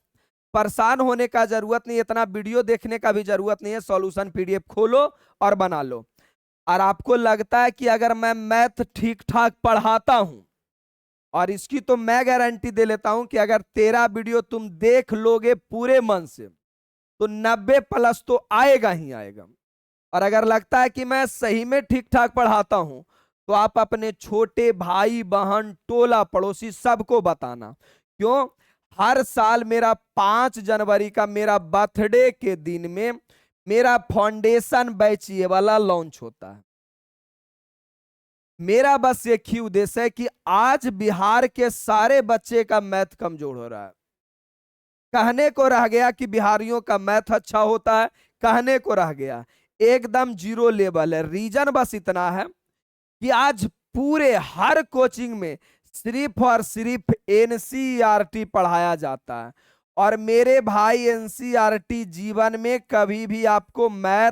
परेशान होने का जरूरत नहीं, इतना वीडियो देखने का भी जरूरत नहीं है। सॉल्यूशन पीडीएफ खोलो और बना लो। और आपको लगता है कि अगर मैं मैथ ठीक ठाक पढ़ाता हूं, और इसकी तो मैं गारंटी दे लेता हूं कि अगर 13 वीडियो तुम देख लोगे पूरे मन से तो 90+ तो आएगा ही आएगा। और अगर लगता है कि मैं सही में ठीक ठाक पढ़ाता हूं तो आप अपने छोटे भाई बहन टोला पड़ोसी सबको बताना। क्यों, हर साल मेरा 5 जनवरी का मेरा बर्थडे के दिन में मेरा फाउंडेशन बैच ये वाला लॉन्च होता है। मेरा बस एक ही उद्देश्य है कि आज बिहार के सारे बच्चे का मैथ कमजोर हो रहा है। कहने को रह गया कि बिहारियों का मैथ अच्छा होता है, कहने को रह गया, एकदम जीरो लेवल है। रीजन बस इतना है कि आज पूरे हर कोचिंग में सिर्फ और सिर्फ एनसीईआरटी पढ़ाया जाता है। और मेरे भाई एनसीईआरटी जीवन में कभी भी आपको मैथ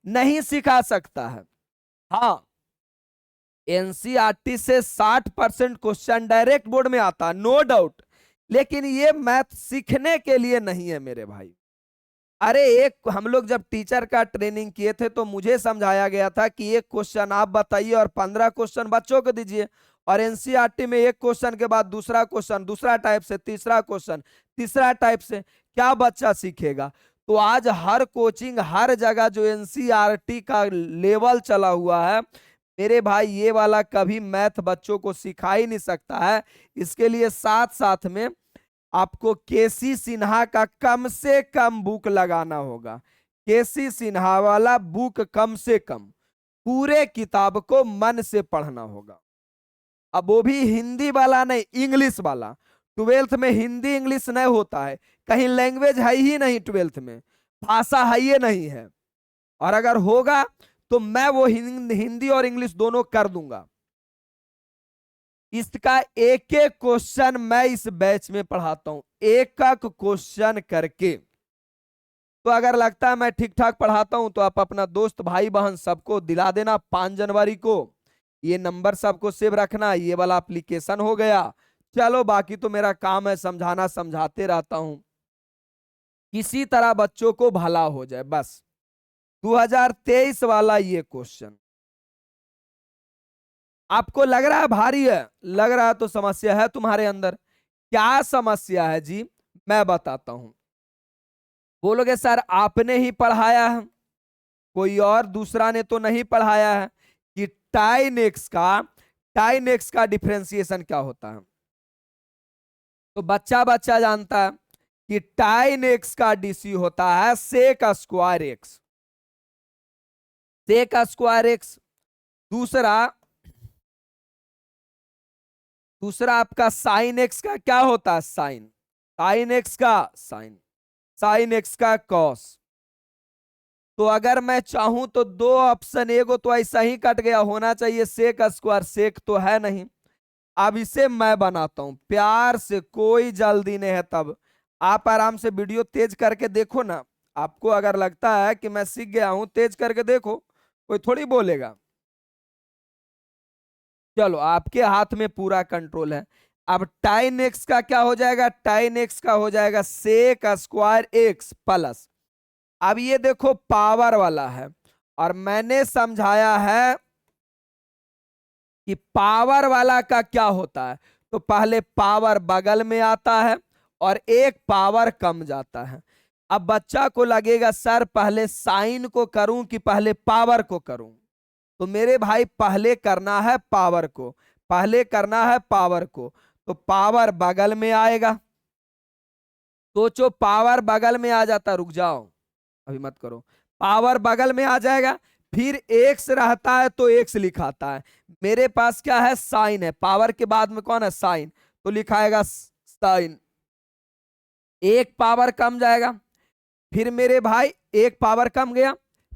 नहीं सिखा सकता है। हाँ, एनसीईआरटी से 60% क्वेश्चन डायरेक्ट बोर्ड में आता है, नो डाउट, लेकिन ये मैथ सीखने के लिए नहीं है मेरे भाई। अरे एक हम लोग जब टीचर का ट्रेनिंग किए थे तो मुझे समझाया गया था कि एक क्वेश्चन आप बताइए और 15 क्वेश्चन बच्चों को दीजिए, और एनसीईआरटी में एक क्वेश्चन के बाद दूसरा क्वेश्चन, दूसरा टाइप से तीसरा क्वेश्चन, तीसरा टाइप से, क्या बच्चा सीखेगा। तो आज हर कोचिंग हर जगह जो एनसीईआरटी का लेवल चला हुआ है मेरे भाई, ये वाला कभी मैथ बच्चों को सिखा ही नहीं सकता है। इसके लिए साथ साथ में आपको केसी सिन्हा का कम से कम बुक लगाना होगा। केसी सिन्हा वाला बुक कम से कम पूरे किताब को मन से पढ़ना होगा। अब वो भी हिंदी वाला नहीं, इंग्लिश वाला। 12th में हिंदी इंग्लिश नहीं होता है, कहीं लैंग्वेज है ही नहीं, 12th में भाषा है ही नहीं है। और अगर होगा तो मैं वो हिंदी और इंग्लिश दोनों कर दूंगा। इसका एक एक क्वेश्चन मैं इस बैच में पढ़ाता हूं, एक एक क्वेश्चन करके। तो अगर लगता है मैं ठीक ठाक पढ़ाता हूं तो आप अपना दोस्त भाई बहन सबको दिला देना 5 जनवरी को। ये नंबर सबको सेव रखना, ये वाला एप्लीकेशन हो गया। चलो बाकी तो मेरा काम है समझाना, समझाते रहता हूं, किसी तरह बच्चों को भला हो जाए बस। 2023 वाला ये क्वेश्चन आपको लग रहा है भारी है, लग रहा है तो समस्या है तुम्हारे अंदर। क्या समस्या है जी, मैं बताता हूं। बोलोगे सर आपने ही पढ़ाया है, कोई और दूसरा ने तो नहीं पढ़ाया है कि टाइनेक्स का डिफरेंशिएशन क्या होता है। तो बच्चा बच्चा जानता है कि टाइनेक्स का डीसी होता है sec square x, sec square x. दूसरा आपका साइन एक्स का क्या होता है, साइन एक्स का साइन एक्स का कॉस। तो अगर मैं चाहूं तो दो ऑप्शन, एगो तो ऐसा ही कट गया, होना चाहिए सेक स्क्वायर, सेक तो है नहीं। अब इसे मैं बनाता हूं प्यार से, कोई जल्दी नहीं है। तब आप आराम से वीडियो तेज करके देखो ना, आपको अगर लगता है कि मैं सीख गया हूं तेज करके देखो, कोई थोड़ी बोलेगा। चलो आपके हाथ में पूरा कंट्रोल है। अब टाइन एक्स का क्या हो जाएगा, टाइन एक्स का हो जाएगा सेक स्क्वायर एक्स प्लस, अब ये देखो पावर वाला है और मैंने समझाया है कि पावर वाला का क्या होता है। तो पहले पावर बगल में आता है और एक पावर कम जाता है। अब बच्चा को लगेगा सर पहले साइन को करूं कि पहले पावर को करूं। तो मेरे भाई पहले करना है पावर को, पहले करना है पावर को। तो पावर बगल में आएगा, सोचो पावर बगल में आ जाता, रुक जाओ अभी मत करो, पावर बगल में आ जाएगा, फिर एक्स रहता है तो एक्स लिखाता है। मेरे पास क्या है, साइन है, पावर के बाद में कौन है, साइन, तो लिखाएगा साइन। एक पावर कम जाएगा, फिर मेरे भाई एक पावर कम गया,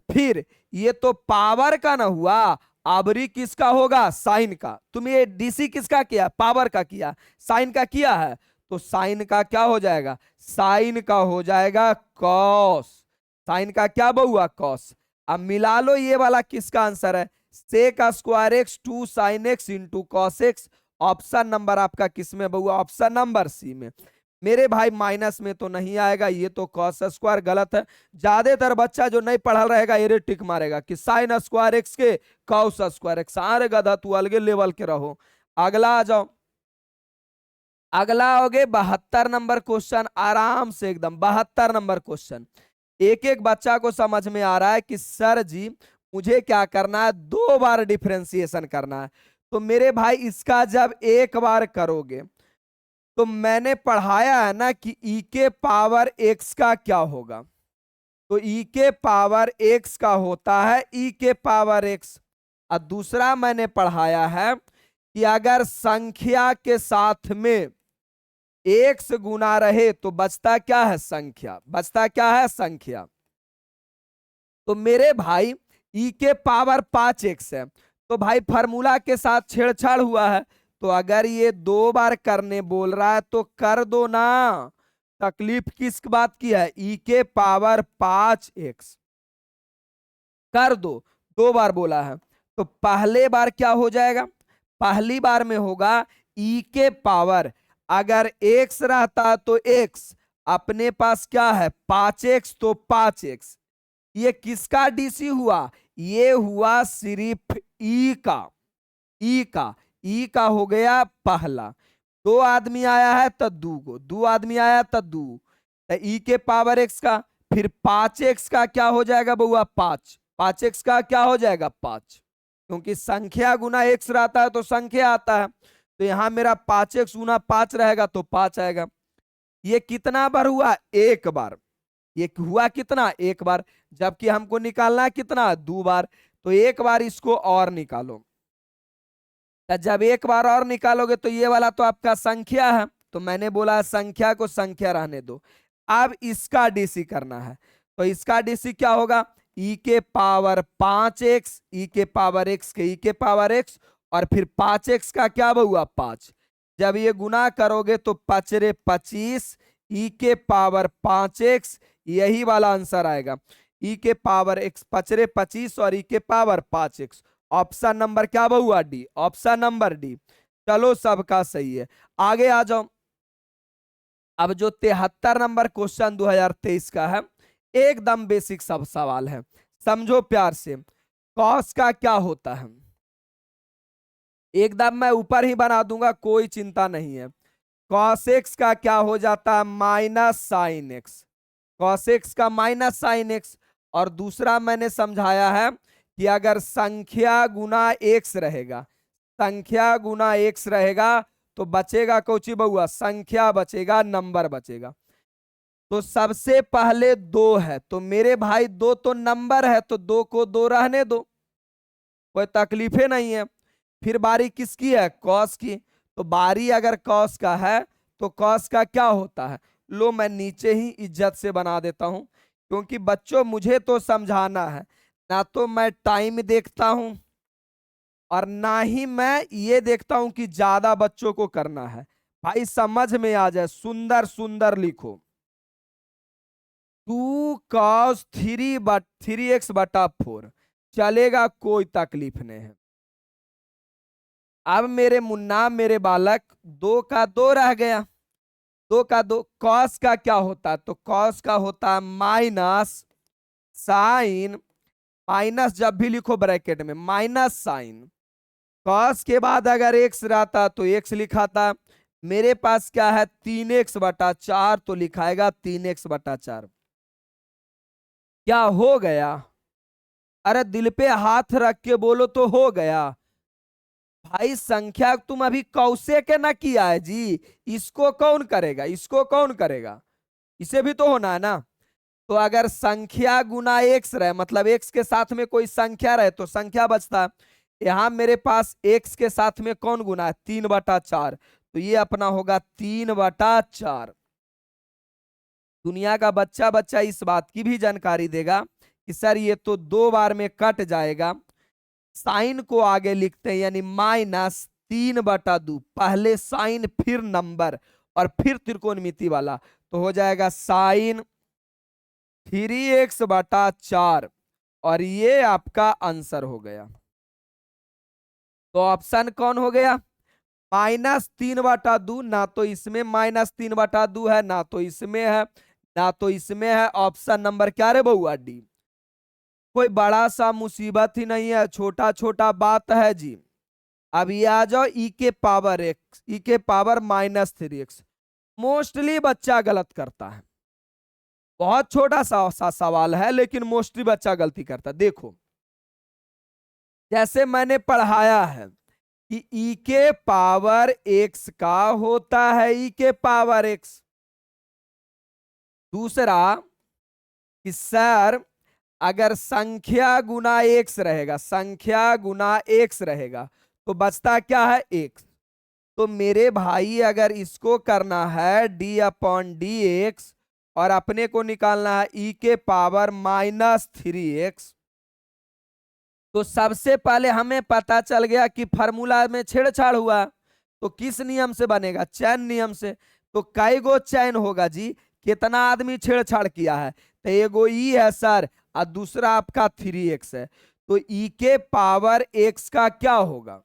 फिर ये तो पावर का ना हुआ, आवरी किसका होगा, साइन का। तुम ये डीसी किसका किया, पावर का किया, साइन का किया है, तो साइन का क्या हो जाएगा, साइन का हो जाएगा कॉस। साइन का क्या बहुआ, कॉस। अब मिला लो, ये वाला किसका आंसर है, sec square x 2 sine x into cos x. Option number आपका किसमें बहुआ, ऑप्शन नंबर सी में। मेरे भाई माइनस में तो नहीं आएगा, ये तो कॉस स्क्वायर गलत है। ज्यादातर बच्चा जो नहीं पढ़ा रहेगा ये टिक मारेगा कि साइन स्क्वायर एक्स के कॉस स्क्वायर एक्स। अरे गधा तू अलगे लेवल के रहो। अगला आ जाओ, अगला हो गए 72 नंबर क्वेश्चन, आराम से एकदम 72 नंबर क्वेश्चन। एक एक बच्चा को समझ में आ रहा है कि सर जी मुझे क्या करना है, 2 बार डिफरेंशिएशन करना है। तो मेरे भाई इसका जब एक बार करोगे तो मैंने पढ़ाया है ना कि ई के पावर एक्स का क्या होगा, तो ई के पावर एक्स का होता है ई के पावर एक्स। और दूसरा मैंने पढ़ाया है कि अगर संख्या के साथ में एक्स गुना रहे तो बचता क्या है, संख्या, बचता क्या है, संख्या। तो मेरे भाई ई के पावर 5x है, तो भाई फार्मूला के साथ छेड़छाड़ हुआ है। तो अगर ये 2 बार करने बोल रहा है तो कर दो ना, तकलीफ किस बात की है, ई के पावर 5x कर दो। 2 बार बोला है, तो पहले बार क्या हो जाएगा, पहली बार में होगा ई के पावर, अगर x रहता तो x, अपने पास क्या है 5x, तो 5x। ये किसका डीसी हुआ, ये हुआ सिर्फ ई का, ई का, ई का हो गया पहला। 2 आदमी आया है तो 2 गो, 2 आदमी आया तो 2, तो ई के पावर एक्स का, फिर 5x का क्या हो जाएगा बउआ, 5, 5x का क्या हो जाएगा 5, क्योंकि संख्या गुना एक्स रहता है तो संख्या आता है। तो यहां मेरा 5x गुना 5 रहेगा तो 5 आएगा। ये कितना बार हुआ, एक बार, ये हुआ कितना, एक बार, जबकि हमको निकालना है कितना, 2 बार। तो एक बार इसको और निकालो, तो जब एक बार और निकालोगे तो ये वाला तो आपका संख्या है, तो मैंने बोला संख्या को संख्या रहने दो। अब इसका डीसी करना है, तो इसका डीसी क्या होगा, ई के पावर 5x, ई के पावर x के ई के पावर x, और फिर 5x का क्या हुआ 5। जब ये गुना करोगे तो 5 25, ई के पावर 5x, यही वाला आंसर आएगा। ई के पावर x 5 25 और ई के पावर 5x। ऑप्शन नंबर क्या हुआ, डी, ऑप्शन नंबर डी। चलो सबका सही है, आगे आ जाओ। अब जो 73 नंबर क्वेश्चन 2023 का है, एकदम बेसिक सब सवाल है, समझो प्यार से। कॉस का क्या होता है, एकदम मैं ऊपर ही बना दूंगा, कोई चिंता नहीं है। कॉस एक्स का क्या हो जाता है, minus sine x, cos x का माइनस साइन एक्स। और दूसरा मैंने समझाया है कि अगर संख्या गुना एक्स रहेगा, संख्या गुना एक्स रहेगा तो बचेगा कौची बउआ, संख्या बचेगा, नंबर बचेगा। तो सबसे पहले 2 है, तो मेरे भाई 2 तो नंबर है, तो 2 को 2 रहने दो, कोई तकलीफे नहीं है। फिर बारी किसकी है, कॉस की, तो बारी अगर कॉस का है तो कॉस का क्या होता है, लो मैं नीचे ही इज्जत से बना देता हूं, क्योंकि बच्चों मुझे तो समझाना है, ना तो मैं टाइम देखता हूं और ना ही मैं ये देखता हूं कि ज्यादा बच्चों को करना है। भाई समझ में आ जाए, सुंदर सुंदर लिखो। 2 cos 3x/4 चलेगा, कोई तकलीफ नहीं है। अब मेरे मुन्ना, मेरे बालक, 2 का 2 रह गया, 2 का 2। कॉस का क्या होता है, तो कॉस का होता है माइनस साइन, माइनस जब भी लिखो ब्रैकेट में माइनस साइन। कॉस के बाद अगर एक्स रहता तो एक्स लिखाता, मेरे पास क्या है 3x/4, तो लिखाएगा 3x/4। क्या हो गया, अरे दिल पे हाथ रख के बोलो तो हो गया। भाई संख्या तुम अभी कौसे के ना किया है जी, इसको कौन करेगा, इसको कौन करेगा, इसे भी तो होना है ना। तो अगर संख्या गुना एक्स रहे, मतलब एक्स के साथ में कोई संख्या रहे तो संख्या बचता है। यहां मेरे पास एक्स के साथ में कौन गुना है, 3/4, तो ये अपना होगा 3/4। दुनिया का बच्चा बच्चा इस बात की भी जानकारी देगा कि सर ये तो 2 बार में कट जाएगा। साइन को आगे लिखते हैं, यानी -3/2, पहले साइन फिर नंबर और फिर त्रिकोणमिति वाला, तो हो जाएगा साइन 3x/4, और ये आपका आंसर हो गया। तो ऑप्शन कौन हो गया, -3/2, ना तो इसमें -3/2 है, ना तो इसमें है, ना तो इसमें है। ऑप्शन नंबर क्या रे बउआ, डी। कोई बड़ा सा मुसीबत ही नहीं है, छोटा छोटा बात है जी। अब ये आ जाओ ई के पावर एक्स, ई के पावर -3x। मोस्टली बच्चा गलत करता है, बहुत छोटा सा सवाल है लेकिन मोस्टली बच्चा गलती करता है। देखो जैसे मैंने पढ़ाया है कि ई के पावर एक्स का होता है ई के पावर एक्स। दूसरा कि सर अगर संख्या गुना एक्स रहेगा, संख्या गुना एक्स रहेगा तो बचता क्या है, एक्स। तो मेरे भाई अगर इसको करना है d/dx और अपने को निकालना है ई के पावर -3x, तो सबसे पहले हमें पता चल गया कि फार्मूला में छेड़छाड़ हुआ, तो किस नियम से बनेगा, चैन नियम से। तो कई गो चैन होगा जी, कितना आदमी छेड़छाड़ किया है, तो एगो ई है सर और दूसरा आपका 3x है, तो ई के पावर x का क्या होगा।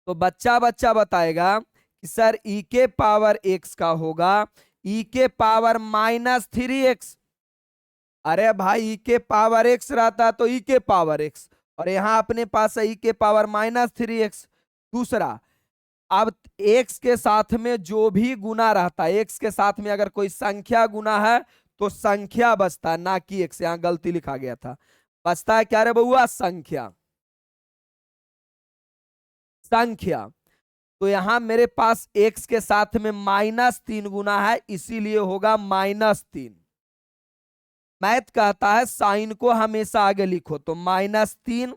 तो बच्चा बच्चा बताएगा कि सर ई के पावर x का होगा ई के पावर -3x। अरे भाई ई के पावर x रहता तो ई के पावर x, और यहां अपने पास है ई के पावर -3x। दूसरा, अब x के साथ में जो भी गुना रहता है, x के साथ में अगर कोई संख्या गुना है तो संख्या बचता है, ना कि x। यहां गलती लिखा गया था, बचता है क्या रे बउआ, संख्या, संख्या। तो यहां मेरे पास x के साथ में -3 गुना है, इसीलिए होगा -3। मैथ कहता है साइन को हमेशा आगे लिखो, तो -3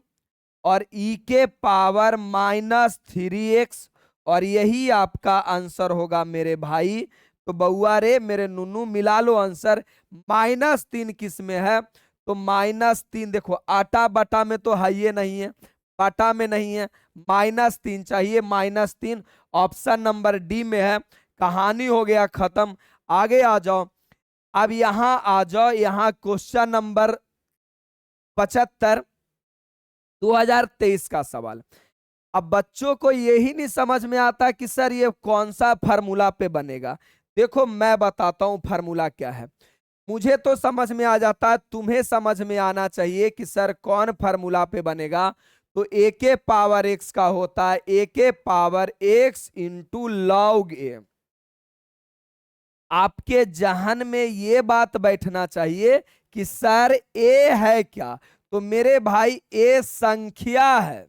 और ई के पावर -3x, और यही आपका आंसर होगा मेरे भाई। तो बउआ रे मेरे नुनू मिला लो आंसर। -3 किस में है, तो -3 देखो, आटा बटा में तो है ये नहीं है, बटा में नहीं है, -3 चाहिए, -3 ऑप्शन नंबर डी में है। कहानी हो गया खत्म, आगे आ जाओ। अब यहां आ जाओ, यहां क्वेश्चन नंबर 75 2023 का सवाल। अब बच्चों को यही नहीं समझ में आता कि सर ये कौन सा फार्मूला पे बनेगा। देखो मैं बताता हूं फार्मूला क्या है, मुझे तो समझ में आ जाता है, तुम्हें समझ में आना चाहिए कि सर कौन फार्मूला पे बनेगा। तो ए के पावर एक्स का होता है ए के पावर एक्स इंटू लॉग ए। आपके जहन में ये बात बैठना चाहिए कि सर ए है क्या, तो मेरे भाई ए संख्या है,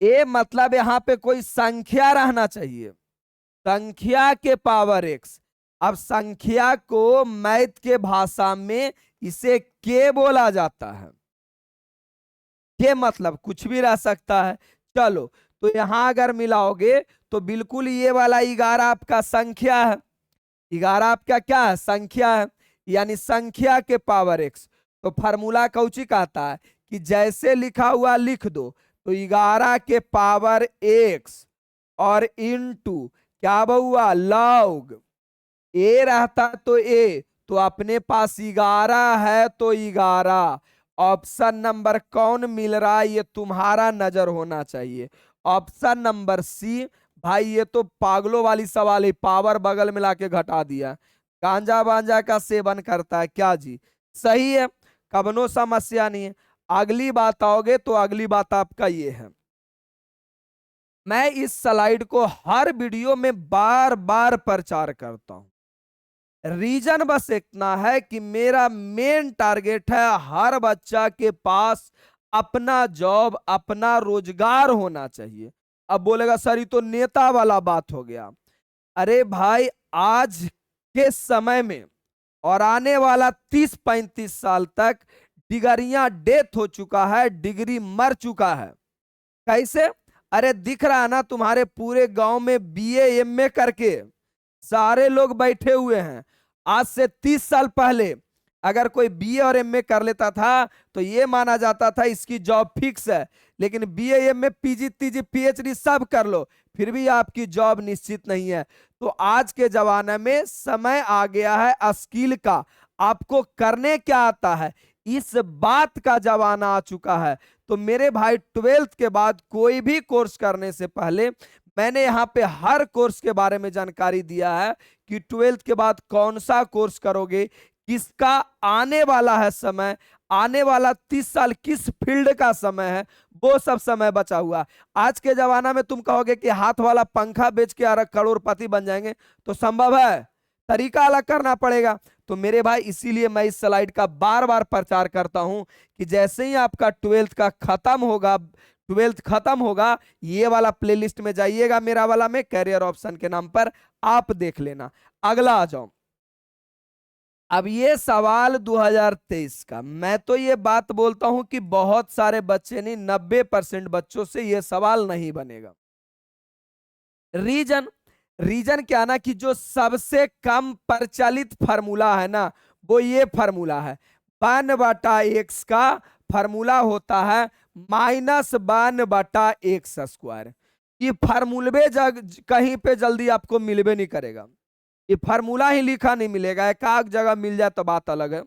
ए मतलब यहां पे कोई संख्या रहना चाहिए, संख्या के पावर एक्स। अब संख्या को मैथ के भाषा में इसे के बोला जाता है, के मतलब कुछ भी रह सकता है। चलो तो यहां अगर मिलाओगे तो बिल्कुल ये वाला 11 आपका संख्या है, 11 आपका क्या है, संख्या है, यानी संख्या के पावर एक्स। तो फार्मूला कौची कहता है कि जैसे लिखा हुआ लिख दो, तो 11 के पावर एक्स और इनटू क्या बउआ, लॉग ए रहता तो ए, तो अपने पास 11 है तो 11। ऑप्शन नंबर कौन मिल रहा है, ये तुम्हारा नजर होना चाहिए, ऑप्शन नंबर सी। भाई ये तो पागलों वाली सवाल है, पावर बगल में लाके घटा दिया, गांजा बांजा का सेवन करता है क्या जी, सही है, कबनो समस्या नहीं है। अगली बात आओगे तो अगली बात आपका ये है, मैं इस स्लाइड को हर वीडियो में बार बार प्रचार करता हूं, रीजन बस इतना है कि मेरा मेन टारगेट है हर बच्चा के पास अपना जॉब, अपना रोजगार होना चाहिए। अब बोलेगा सर ये तो नेता वाला बात हो गया। अरे भाई आज के समय में और आने वाला 30-35 साल तक डिगरियां डेथ हो चुका है, डिग्री मर चुका है। कैसे? अरे दिख रहा है ना, तुम्हारे पूरे गांव में बीए एमए करके सारे लोग बैठे हुए हैं। आज से 30 साल पहले अगर कोई बीए और एमए कर लेता था तो ये माना जाता था इसकी जॉब फिक्स है, लेकिन बीए एमए पीजी तीजी पीएचडी सब कर लो फिर भी आपकी जॉब निश्चित नहीं है। तो आज के जमाने में समय आ गया है स्किल का, आपको करने क्या आता है इस बात का जमाना आ चुका है। तो मेरे भाई 12th के बाद कोई भी कोर्स करने से पहले मैंने यहाँ पे हर कोर्स के बारे में जानकारी दिया है कि 12th के बाद कौन सा कोर्स करोगे, किसका आने वाला है समय, आने वाला 30 साल किस फील्ड का समय है, वो सब समय बचा हुआ। आज के जमाना में तुम कहोगे कि हाथ वाला पंखा बेच के करोड़पति बन जाएंगे, तो संभव है? तरीका अलग करना पड़ेगा। तो मेरे भाई इसीलिए मैं इस स्लाइड का बार बार प्रचार करता हूं कि जैसे ही आपका 12th का खत्म होगा, 12th खत्म होगा, ये वाला प्लेलिस्ट में जाइएगा मेरा वाला में कैरियर ऑप्शन के नाम पर, आप देख लेना। अगला आ जाओ। अब ये सवाल 2023 का, मैं तो ये बात बोलता हूं कि बहुत सारे बच्चे नहीं 90% बच्चों से ये सवाल नहीं बनेगा। रीजन क्या ना कि जो सबसे कम प्रचलित फार्मूला है ना वो ये फार्मूला है, 1/x का फार्मूला होता है -1/x स्क्वायर। ये फार्मूले कहीं पे जल्दी आपको मिलबे नहीं करेगा, ये फार्मूला ही लिखा नहीं मिलेगा, एक आध जगह मिल जाए तो बात अलग है।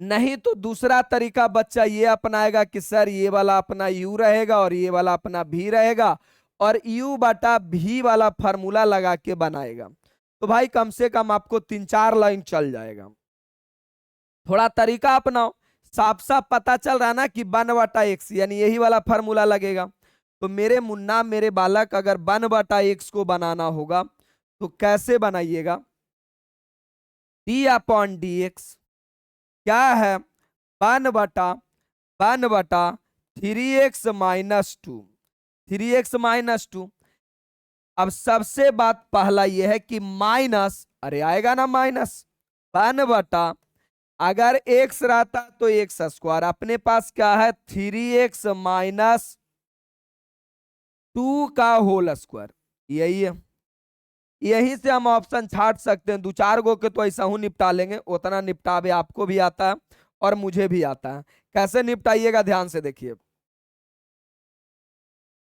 नहीं तो दूसरा तरीका बच्चा ये अपनाएगा कि सर ये वाला अपना u रहेगा और ये वाला अपना v रहेगा और u/v वाला फार्मूला लगा के बनाएगा। तो भाई कम से कम आपको 3-4 लाइन चल जाएगा। थोड़ा तरीका अपनाओ, साफ साफ पता चल रहा ना कि 1/x यानी यही वाला फार्मूला लगेगा। तो मेरे मुन्ना मेरे बालक अगर 1/x को बनाना होगा तो कैसे बनाइएगा? d/dx क्या है? 1/3x - 2, 3x - 2। अब सबसे बात पहला यह है कि माइनस, अरे आएगा ना माइनस 1/, अगर x रहता तो x स्क्वायर, अपने पास क्या है 3x - 2 का होल स्क्वायर, यही है। यहीं से हम ऑप्शन छाट सकते हैं, 2-4 गो के तो ऐसा हूं निपटा लेंगे, उतना निपटावे आपको भी आता है और मुझे भी आता है। कैसे निपटाइएगा ध्यान से देखिए।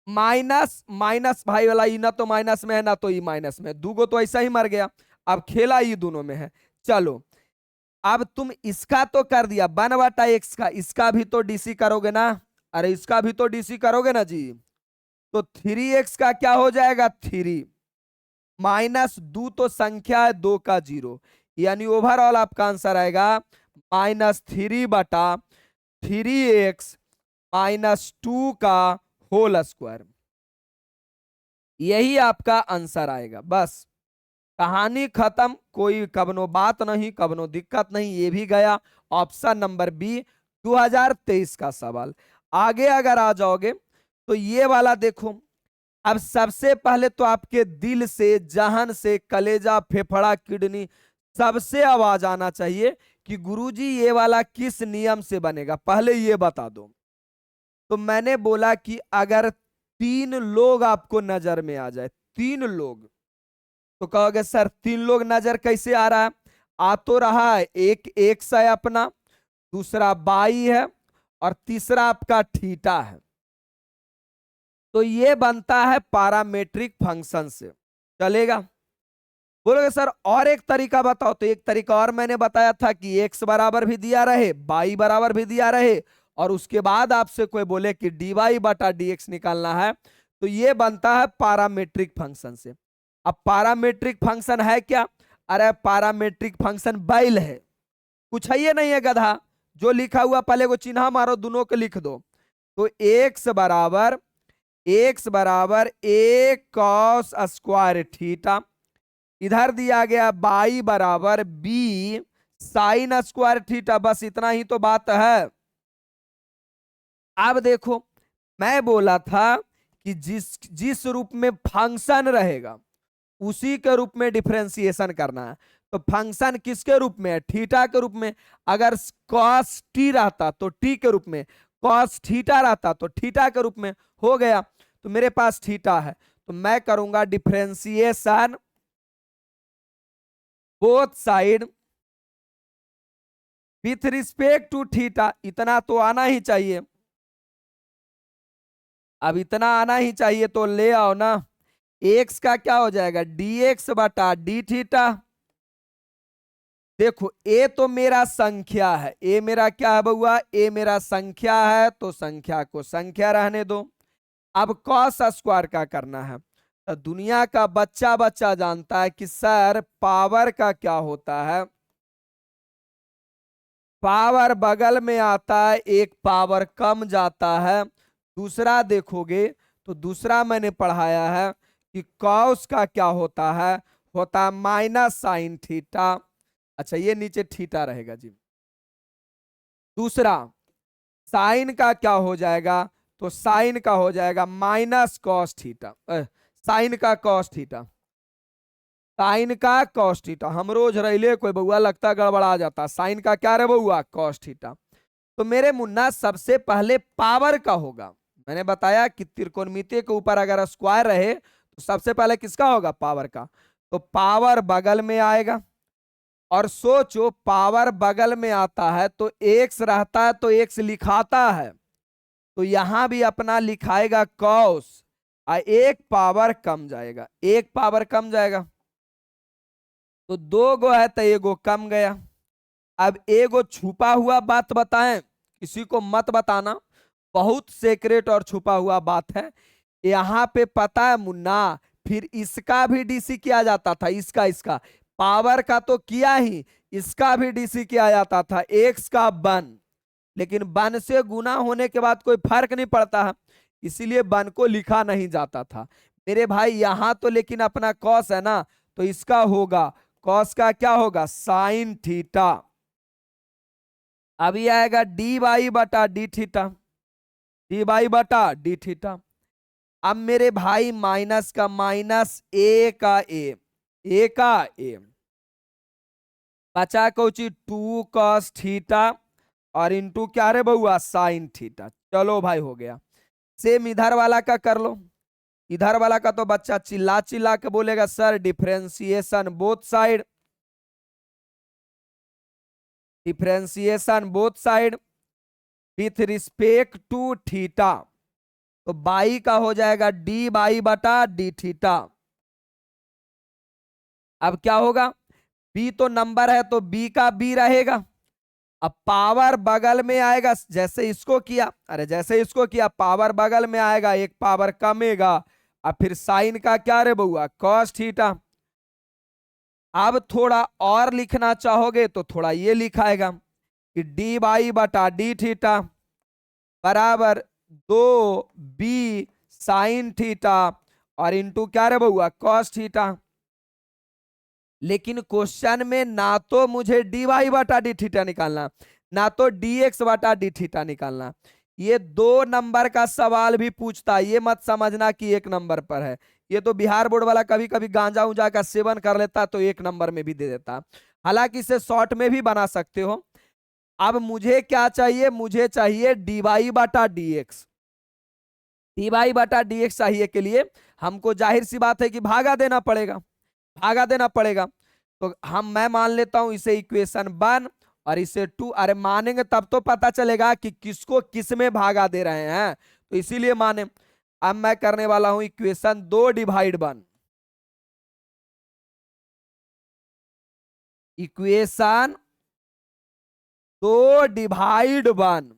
माइनस भाई वाला ई ना तो माइनस में है ना तो ई माइनस में, दूगो तो ऐसा ही मर गया, अब खेला ई दोनों में है। चलो अब तुम इसका तो कर दिया 1/x का, इसका भी तो डीसी करोगे ना, अरे इसका भी तो डीसी करोगे ना जी। तो 3x का क्या हो जाएगा 3 -2 तो संख्या है 2 का 0, यानी ओवरऑल आपका आंसर आएगा -3/3x - 2 का होल स्क्वायर, यही आपका आंसर आएगा। बस कहानी खत्म, कोई कबनो बात नहीं, कबनो दिक्कत नहीं, ये भी गया ऑप्शन नंबर बी 2023 का सवाल। आगे अगर आ जाओगे तो ये वाला देखो। अब सबसे पहले तो आपके दिल से, जहन से, कलेजा, फेफड़ा, किडनी सबसे आवाज आना चाहिए कि गुरुजी ये वाला किस नियम से बनेगा, पहले ये बता दो। तो मैंने बोला कि अगर 3 लोग आपको नजर में आ जाए, 3 लोग, तो कहोगे सर 3 लोग नजर कैसे आ रहा है? आ तो रहा है, एक एक्स है अपना, दूसरा बाई है और तीसरा आपका थीटा है। तो ये बनता है पैरामीट्रिक फंक्शन से, चलेगा? बोलोगे सर और एक तरीका बताओ, तो एक तरीका और मैंने बताया था कि एक्स बराबर भी दिया रहे, बाई बराबर भी दिया रहे, और उसके बाद आपसे कोई बोले कि dy/dx निकालना है, तो ये बनता है पैरामीट्रिक फंक्शन से। अब पैरामीट्रिक फंक्शन है क्या? अरे पैरामीट्रिक फंक्शन बैल है, कुछ है ये नहीं है गधा, जो लिखा हुआ पहले को चिन्ह मारो, दोनों को लिख दो। तो x बराबर a cos स्क्वायर थीटा, इधर दिया गया बाई बराबर b साइन स्क्वायर थीटा, बस इतना ही तो बात है। अब देखो मैं बोला था कि जिस रूप में फंक्शन रहेगा उसी के रूप में डिफरेंशिएशन करना है। तो फंक्शन किसके रूप में है? थीटा के रूप में। अगर कॉस टी रहता तो टी के रूप में, कॉस थीटा रहता तो थीटा के रूप में। हो गया। तो मेरे पास थीटा है, तो मैं करूंगा differentiation both side with respect to theta. इतना तो आना ही चाहिए, अब इतना आना ही चाहिए, तो ले आओ ना। एक्स का क्या हो जाएगा? डी एक्स बटा डी थीटा। देखो ए तो मेरा संख्या है, ए मेरा क्या है बउआ? ए मेरा संख्या है, तो संख्या को संख्या रहने दो। अब कॉस स्क्वायर का करना है। तो दुनिया का बच्चा बच्चा जानता है कि सर पावर का क्या होता है। पावर बगल में आता है, एक पावर कम जाता है। दूसरा देखोगे तो दूसरा मैंने पढ़ाया है कि कॉस का क्या होता है? होता है माइनस साइन थीटा। अच्छा ये नीचे थीटा रहेगा जी। दूसरा साइन का क्या हो जाएगा? तो साइन का हो जाएगा माइनस कॉस थीटा। साइन का कॉस थीटा, साइन का कॉस थीटा। हम रोज रहिले कोई बउआ लगता गड़बड़ा जाता। साइन का क्या रे बउआ? Cos theta. तो मेरे मुन्ना सबसे पहले पावर का होगा। मैंने बताया कि त्रिकोणमिति के ऊपर अगर स्क्वायर रहे तो सबसे पहले किसका होगा? पावर का। तो पावर बगल में आएगा, और सोचो पावर बगल में आता है तो एक्स रहता है, तो एक्स लिखाता है, तो यहां भी अपना लिखाएगा कॉस। एक पावर कम जाएगा, एक पावर कम जाएगा, तो दो गो है तो एगो कम गया। अब एगो छुपा हुआ बात बताएं, किसी को मत बताना, बहुत सीक्रेट और छुपा हुआ बात है। यहां पे पता है मुन्ना, फिर इसका भी डीसी किया जाता था। इसका पावर का तो किया ही, इसका भी डीसी किया जाता था। एक्स का वन, लेकिन वन से गुना होने के बाद कोई फर्क नहीं पड़ता है, इसीलिए वन को लिखा नहीं जाता था मेरे भाई। यहां तो लेकिन अपना कॉस है ना, तो इसका होगा कॉस का क्या होगा? Sine theta. अभी आएगा डी वाई बटा डी थीटा, डी वाई बटा डी थीटा। अब मेरे भाई माइनस का माइनस, ए का ए बचा कोची टू कॉस थीटा, और इंटू क्या रे बउआ? Sine theta. चलो भाई हो गया। सेम इधर वाला का कर लो। इधर वाला का तो बच्चा चिल्ला चिल्ला के बोलेगा sir differentiation both side, differentiation both side with respect to theta. तो बाई का हो जाएगा डी बाई बटा डी थीटा। अब क्या होगा? बी तो नंबर है तो बी का बी रहेगा। अब पावर बगल में आएगा, जैसे इसको किया, अरे जैसे इसको किया पावर बगल में आएगा, एक पावर कमेगा। अब फिर साइन का क्या रे बउआ? Cos theta. अब थोड़ा और लिखना चाहोगे तो थोड़ा ये लिखाएगा कि डी बाई बटा डी थीटा बराबर दो बी साइन थीटा, और इंटू क्या रे बउआ? Cos theta. लेकिन क्वेश्चन में ना तो मुझे डी वाई बटा डी थीटा निकालना, ना तो डी एक्स बटा डी थीटा निकालना। ये दो नंबर का सवाल भी पूछता है, ये मत समझना कि एक नंबर पर है। ये तो बिहार बोर्ड वाला कभी कभी गांजा उंजा का सेवन कर लेता तो एक नंबर में भी दे देता। हालांकि इसे शॉर्ट में भी बना सकते हो। अब मुझे क्या चाहिए? मुझे चाहिए डी वाई बटा डी एक्स। डी वाई बटा डी एक्स चाहिए के लिए हमको जाहिर सी बात है कि भागा देना पड़ेगा, भागा देना पड़ेगा। तो मैं मान लेता हूं इसे इक्वेशन 1 और इसे 2। अरे मानेंगे तब तो पता चलेगा कि किसको किस में भागा दे रहे हैं, तो इसीलिए माने। अब मैं करने वाला हूं इक्वेशन 2 डिवाइड 1, इक्वेशन 2 डिवाइड 1।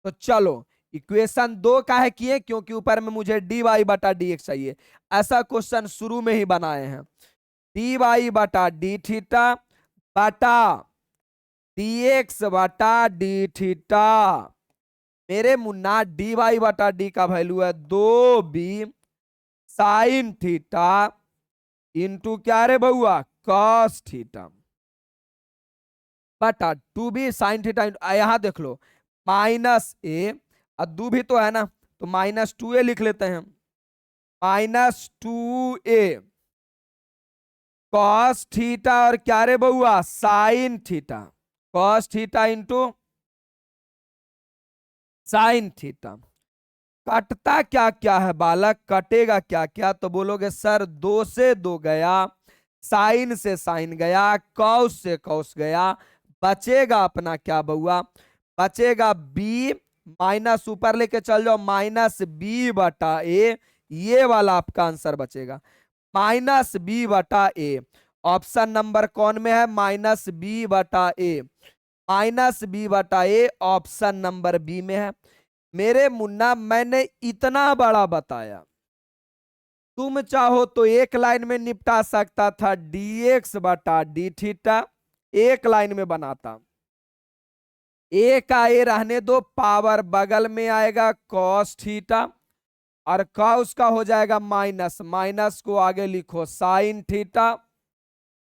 तो चलो इक्वेशन 2 का है किए क्योंकि ऊपर में मुझे डी वाई बटा डी एक्स चाहिए। ऐसा क्वेश्चन शुरू में ही बनाए हैं। डी वाई बटा डी थीटा बटा डी एक्स बटा डी थीटा। मेरे मुन्ना डी वाई बटा डी का वैल्यू है 2b साइन थीटा इंटू क्या रे बउआ? कॉस थीटा बटा 2b साइन थीटा। यहां देख लो माइनस ए, और 2 भी तो है ना, तो माइनस 2a लिख लेते हैं, माइनस 2a कॉस थीटा और क्या रे बउआ, sine theta. Cos theta into sine theta. कटता क्या क्या है बालक, कटेगा क्या क्या, तो बोलोगे सर 2 से 2 गया, साइन से साइन गया, कॉस से कॉस गया, बचेगा अपना क्या बउआ, बचेगा बी, माइनस ऊपर लेके चल जाओ, माइनस बी बटा ए, ये वाला आपका आंसर बचेगा, माइनस बी बटा ए। ऑप्शन नंबर कौन में है, माइनस बी बटा ए, माइनस बी बटा ए ऑप्शन नंबर बी में है। मेरे मुन्ना मैंने इतना बड़ा बताया, तुम चाहो तो एक लाइन में निपटा सकता था, dx बटा डी थीटा, एक लाइन में बनाता। ए का ए रहने दो, पावर बगल में आएगा cos थीटा, और cos का हो जाएगा माइनस, माइनस को आगे लिखो sin थीटा,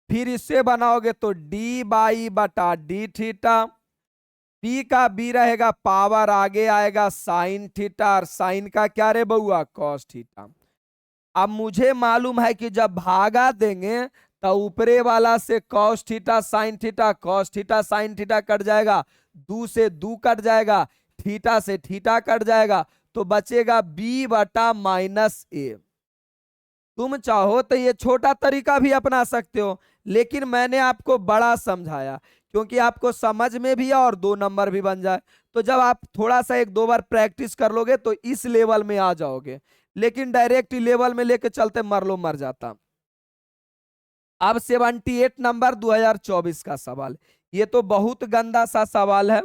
फिर इसे बनाओगे तो डी बाई बटा डी थीटा, बी का बी रहेगा, पावर आगे आएगा साइन थीटा, और साइन का क्या रे बउआ, कॉस थीटा। अब मुझे मालूम है कि जब भागा देंगे तो ऊपरे वाला से cos theta sine theta, cos theta sine theta cut जाएगा, दू से दू कट जाएगा, थीटा से थीटा कट जाएगा, तो बचेगा बी बटा माइनस ए। तुम चाहो तो ये छोटा तरीका भी अपना सकते हो, लेकिन मैंने आपको बड़ा समझाया क्योंकि आपको समझ में भी और 2 नंबर भी बन जाए। तो जब आप थोड़ा सा 1-2 बार प्रैक्टिस कर लोगे तो इस लेवल में आ जाओगे, लेकिन डायरेक्ट लेवल में लेके चलते मर लो मर जाता। अब 78 नंबर 2024 का सवाल, ये तो बहुत गंदा सा सवाल है,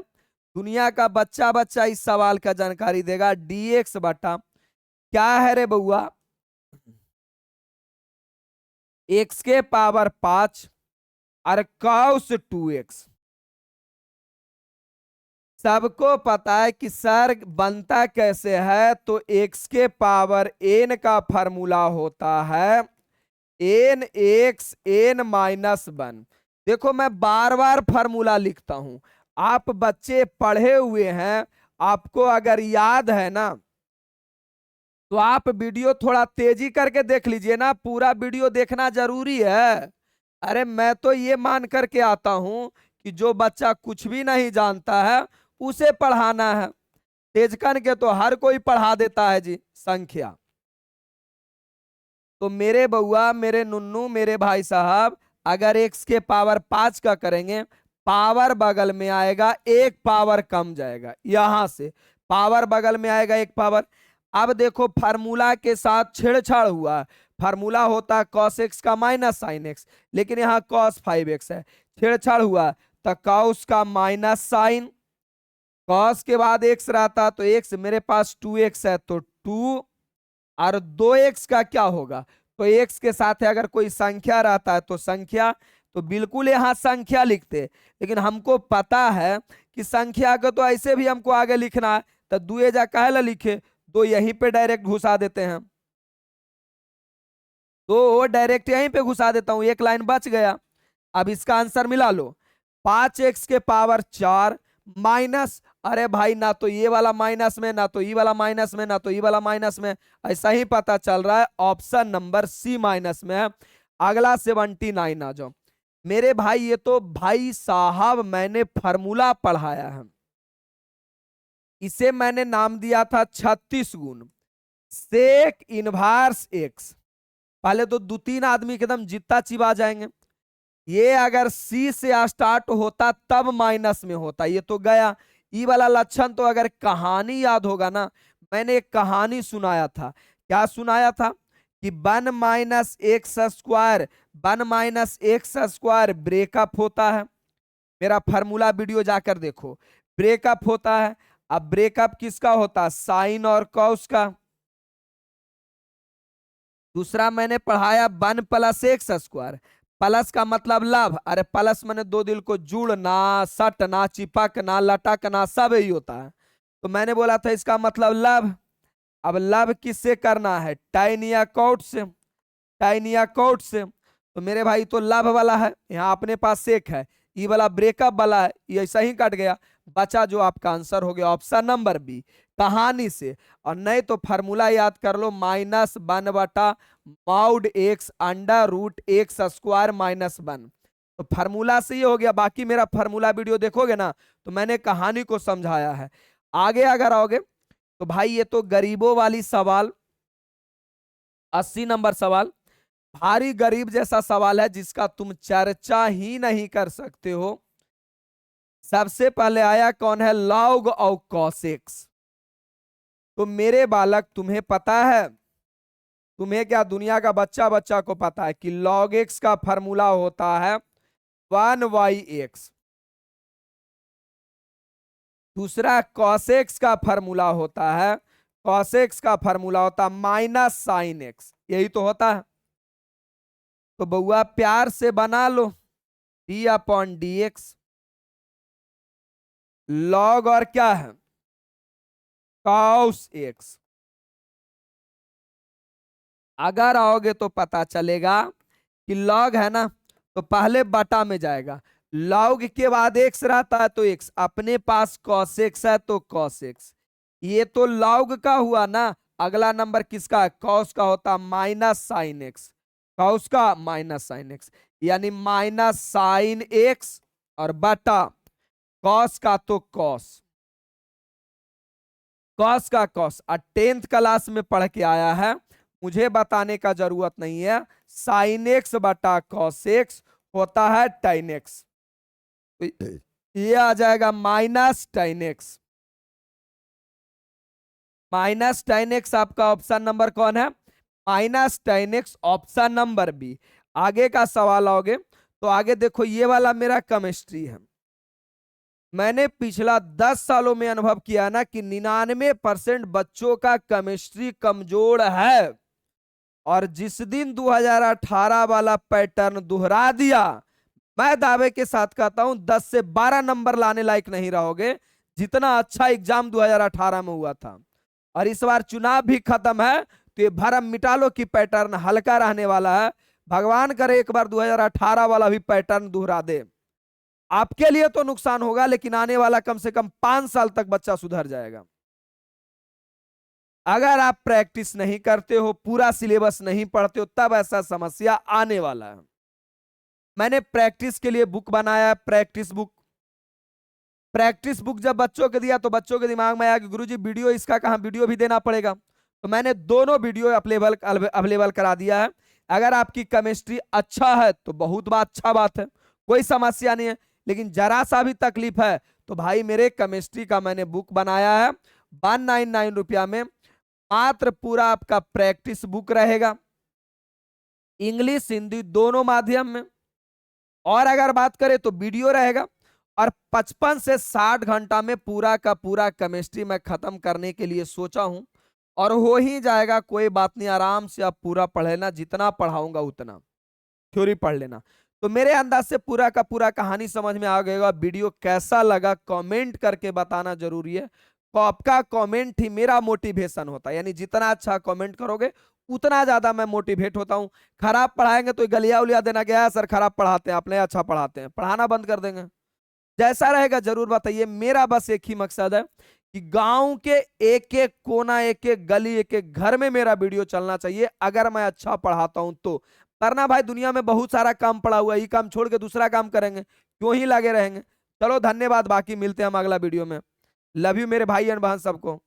दुनिया का बच्चा बच्चा इस सवाल का जानकारी देगा। dx बटा क्या है रे बउआ, x के पावर 5 और cos 2x। सबको पता है कि सर बनता कैसे है, तो x के पावर n का फार्मूला होता है n x n माइनस 1। देखो मैं बार बार फार्मूला लिखता हूं, आप बच्चे पढ़े हुए हैं, आपको अगर याद है ना तो आप वीडियो थोड़ा तेजी करके देख लीजिए ना, पूरा वीडियो देखना जरूरी है। अरे मैं तो ये मान करके आता हूं कि जो बच्चा कुछ भी नहीं जानता है उसे पढ़ाना है, तेजकन के तो हर कोई पढ़ा देता है जी संख्या। तो मेरे बउआ मेरे नुन्नू मेरे भाई साहब, अगर x के पावर 5 का करेंगे, पावर बगल में आएगा, एक पावर कम जाएगा, यहां से पावर बगल में आएगा एक पावर। अब देखो फार्मूला के साथ छेड़छाड़ हुआ, फार्मूला होता है cos x का माइनस साइन x, लेकिन यहाँ cos 5x है, छेड़छाड़ हुआ तो cos का माइनस साइन, cos के बाद x रहता तो x, मेरे पास 2x है तो 2, और 2x का क्या होगा, तो x के साथ अगर कोई संख्या रहता है तो संख्या, तो बिल्कुल यहां संख्या लिखते, लेकिन हमको पता है कि संख्या को तो ऐसे भी हमको आगे लिखना है, तो 2 जा काहे ला लिखे, 2 यहीं पे डायरेक्ट घुसा देते हैं, तो डायरेक्ट यहीं पे घुसा देता हूं, एक लाइन बच गया। अब इसका आंसर मिला लो, 5x के पावर 4 माइनस, अरे भाई ना तो ये वाला माइनस में, ना तो ये वाला माइनस में, ना तो ये वाला माइनस में, ऐसा ही पता चल रहा है ऑप्शन नंबर सी माइनस में है। अगला 79 आ जाओ मेरे भाई, ये तो भाई साहब मैंने फार्मूला पढ़ाया है, इसे मैंने नाम दिया था 36 गुण सेक इनवर्स एक्स। पहले तो 2-3 आदमी एकदम जितना चिबा जाएंगे, ये अगर सी से स्टार्ट होता तब माइनस में होता, ये तो गया। ई वाला लक्षण तो अगर कहानी याद होगा ना, मैंने एक कहानी सुनाया था, क्या सुनाया था कि 1 minus x square, 1 minus x square breakup होता है, मेरा फार्मूला वीडियो जाकर देखो, ब्रेकअप होता है। अब ब्रेकअप किसका होता है, साइन और कॉस का। दूसरा मैंने पढ़ाया 1 प्लस एक्स स्क्वायर, प्लस का मतलब लव, अरे प्लस मैंने 2 दिल को जुड़ना, सटना, चिपकना, लटकना सब यही होता है, तो मैंने बोला था इसका मतलब लव। अब लव किससे करना है, टाइन या कॉट से, टाइन या कॉट से, तो मेरे भाई तो लव वाला है, यहाँ अपने पास सेक है, ये वाला ब्रेकअप वाला है, ये ऐसा ही कट गया, बचा जो आपका आंसर हो गया ऑप्शन नंबर बी, कहानी से। और नहीं तो फार्मूला याद कर लो, -1/mod x √x² - 1। तो फार्मूला से ये हो गया। बाकी मेरा फार्मूला वीडियो देखोगे ना तो मैंने कहानी को समझाया है। आगे अगर आओगे तो भाई ये तो गरीबों वाली सवाल, 80 नंबर सवाल, भारी गरीब जैसा सवाल है जिसका तुम चर्चा ही नहीं कर सकते हो। सबसे पहले आया कौन है, लॉग और कॉसेक्स। तो मेरे बालक तुम्हें पता है, तुम्हें क्या दुनिया का बच्चा बच्चा को पता है कि लॉग एक्स का फार्मूला होता है 1/x। दूसरा कॉसेक्स का फार्मूला होता है, कॉसेक्स का फार्मूला होता है -sin x। यही तो होता है। तो बउआ प्यार से बना लो, d/dx। लॉग और क्या है, cos x। अगर आओगे तो पता चलेगा कि लॉग है ना तो पहले बटा में जाएगा, लॉग के बाद x रहता है तो x, अपने पास cos x है तो cos x। ये तो लॉग का हुआ ना। अगला नंबर किसका है, cos का होता -sin x, cos का -sin x, यानी -sin x और बटा cos का तो cos, cos का cos। और 10th क्लास में पढ़ के आया है, मुझे बताने का जरूरत नहीं है। sin x बटा cos x होता है tan x। ये आ जाएगा -tan x। -tan x आपका ऑप्शन नंबर कौन है, -tan x option number B. आगे का सवाल आओगे तो आगे देखो, ये वाला मेरा केमिस्ट्री है। मैंने पिछला 10 सालों में अनुभव किया ना कि 99% बच्चों का केमिस्ट्री कमजोर है। और जिस दिन 2018 वाला पैटर्न दोहरा दिया, मैं दावे के साथ कहता हूं 10 से 12 नंबर लाने लायक नहीं रहोगे, जितना अच्छा एग्जाम 2018 में हुआ था। और इस बार चुनाव भी खत्म है तो ये भरम मिटा लो कि पैटर्न हल्का रहने वाला है। भगवान करे एक बार 2018 वाला भी पैटर्न दोहरा दे। आपके लिए तो नुकसान होगा, लेकिन आने वाला कम से कम 5 साल तक बच्चा सुधर जाएगा। अगर आप प्रैक्टिस नहीं करते हो, पूरा सिलेबस नहीं पढ़ते हो, तब ऐसा समस्या आने वाला है। मैंने प्रैक्टिस के लिए बुक बनाया, प्रैक्टिस बुक। प्रैक्टिस बुक जब बच्चों को दिया तो बच्चों के दिमाग में आया कि गुरुजी वीडियो इसका कहां, वीडियो भी देना पड़ेगा। तो मैंने दोनों वीडियो अवेलेबल करा दिया है। अगर आपकी केमिस्ट्री अच्छा है तो बहुत अच्छा बात है, कोई समस्या नहीं है। लेकिन जरा सा भी तकलीफ है तो भाई मेरे केमिस्ट्री का मैंने बुक बनाया है 199 रुपया में। मात्र पूरा आपका प्रैक्टिस बुक रहेगा, इंग्लिश हिंदी दोनों माध्यम में। और अगर बात करें तो वीडियो रहेगा। और 55 से 60 घंटा में पूरा का पूरा केमिस्ट्री में खत्म करने के लिए सोचा हूं, और हो ही जाएगा, कोई बात नहीं। आराम से आप पूरा पढ़ लेना, जितना पढ़ाऊंगा उतना थ्योरी पढ़ लेना। तो मेरे अंदाज से पूरा का पूरा कहानी समझ में आ गएगा। वीडियो कैसा लगा कमेंट करके बताना जरूरी है। तो आपका कमेंट ही मेरा मोटिवेशन होता है, यानी जितना अच्छा कमेंट करोगे उतना ज्यादा मैं मोटिवेट होता हूं। खराब पढ़ाएंगे तो गलिया उलिया देना, गया सर खराब पढ़ाते हैं, आपने अच्छा पढ़ाते हैं, पढ़ाना बंद कर देंगे। जैसा रहेगा जरूर बताइए। मेरा बस एक ही मकसद है कि गांव के एक एक कोना, एक एक गली, एक एक घर में मेरा वीडियो चलना चाहिए। अगर मैं अच्छा पढ़ाता हूं तो, वरना भाई दुनिया में बहुत सारा काम पड़ा हुआ है, ये काम छोड़ के दूसरा काम करेंगे, क्यों ही लगे रहेंगे। चलो धन्यवाद, बाकी मिलते हैं हम अगला वीडियो में। लव यू मेरे भाई एंड बहन सबको।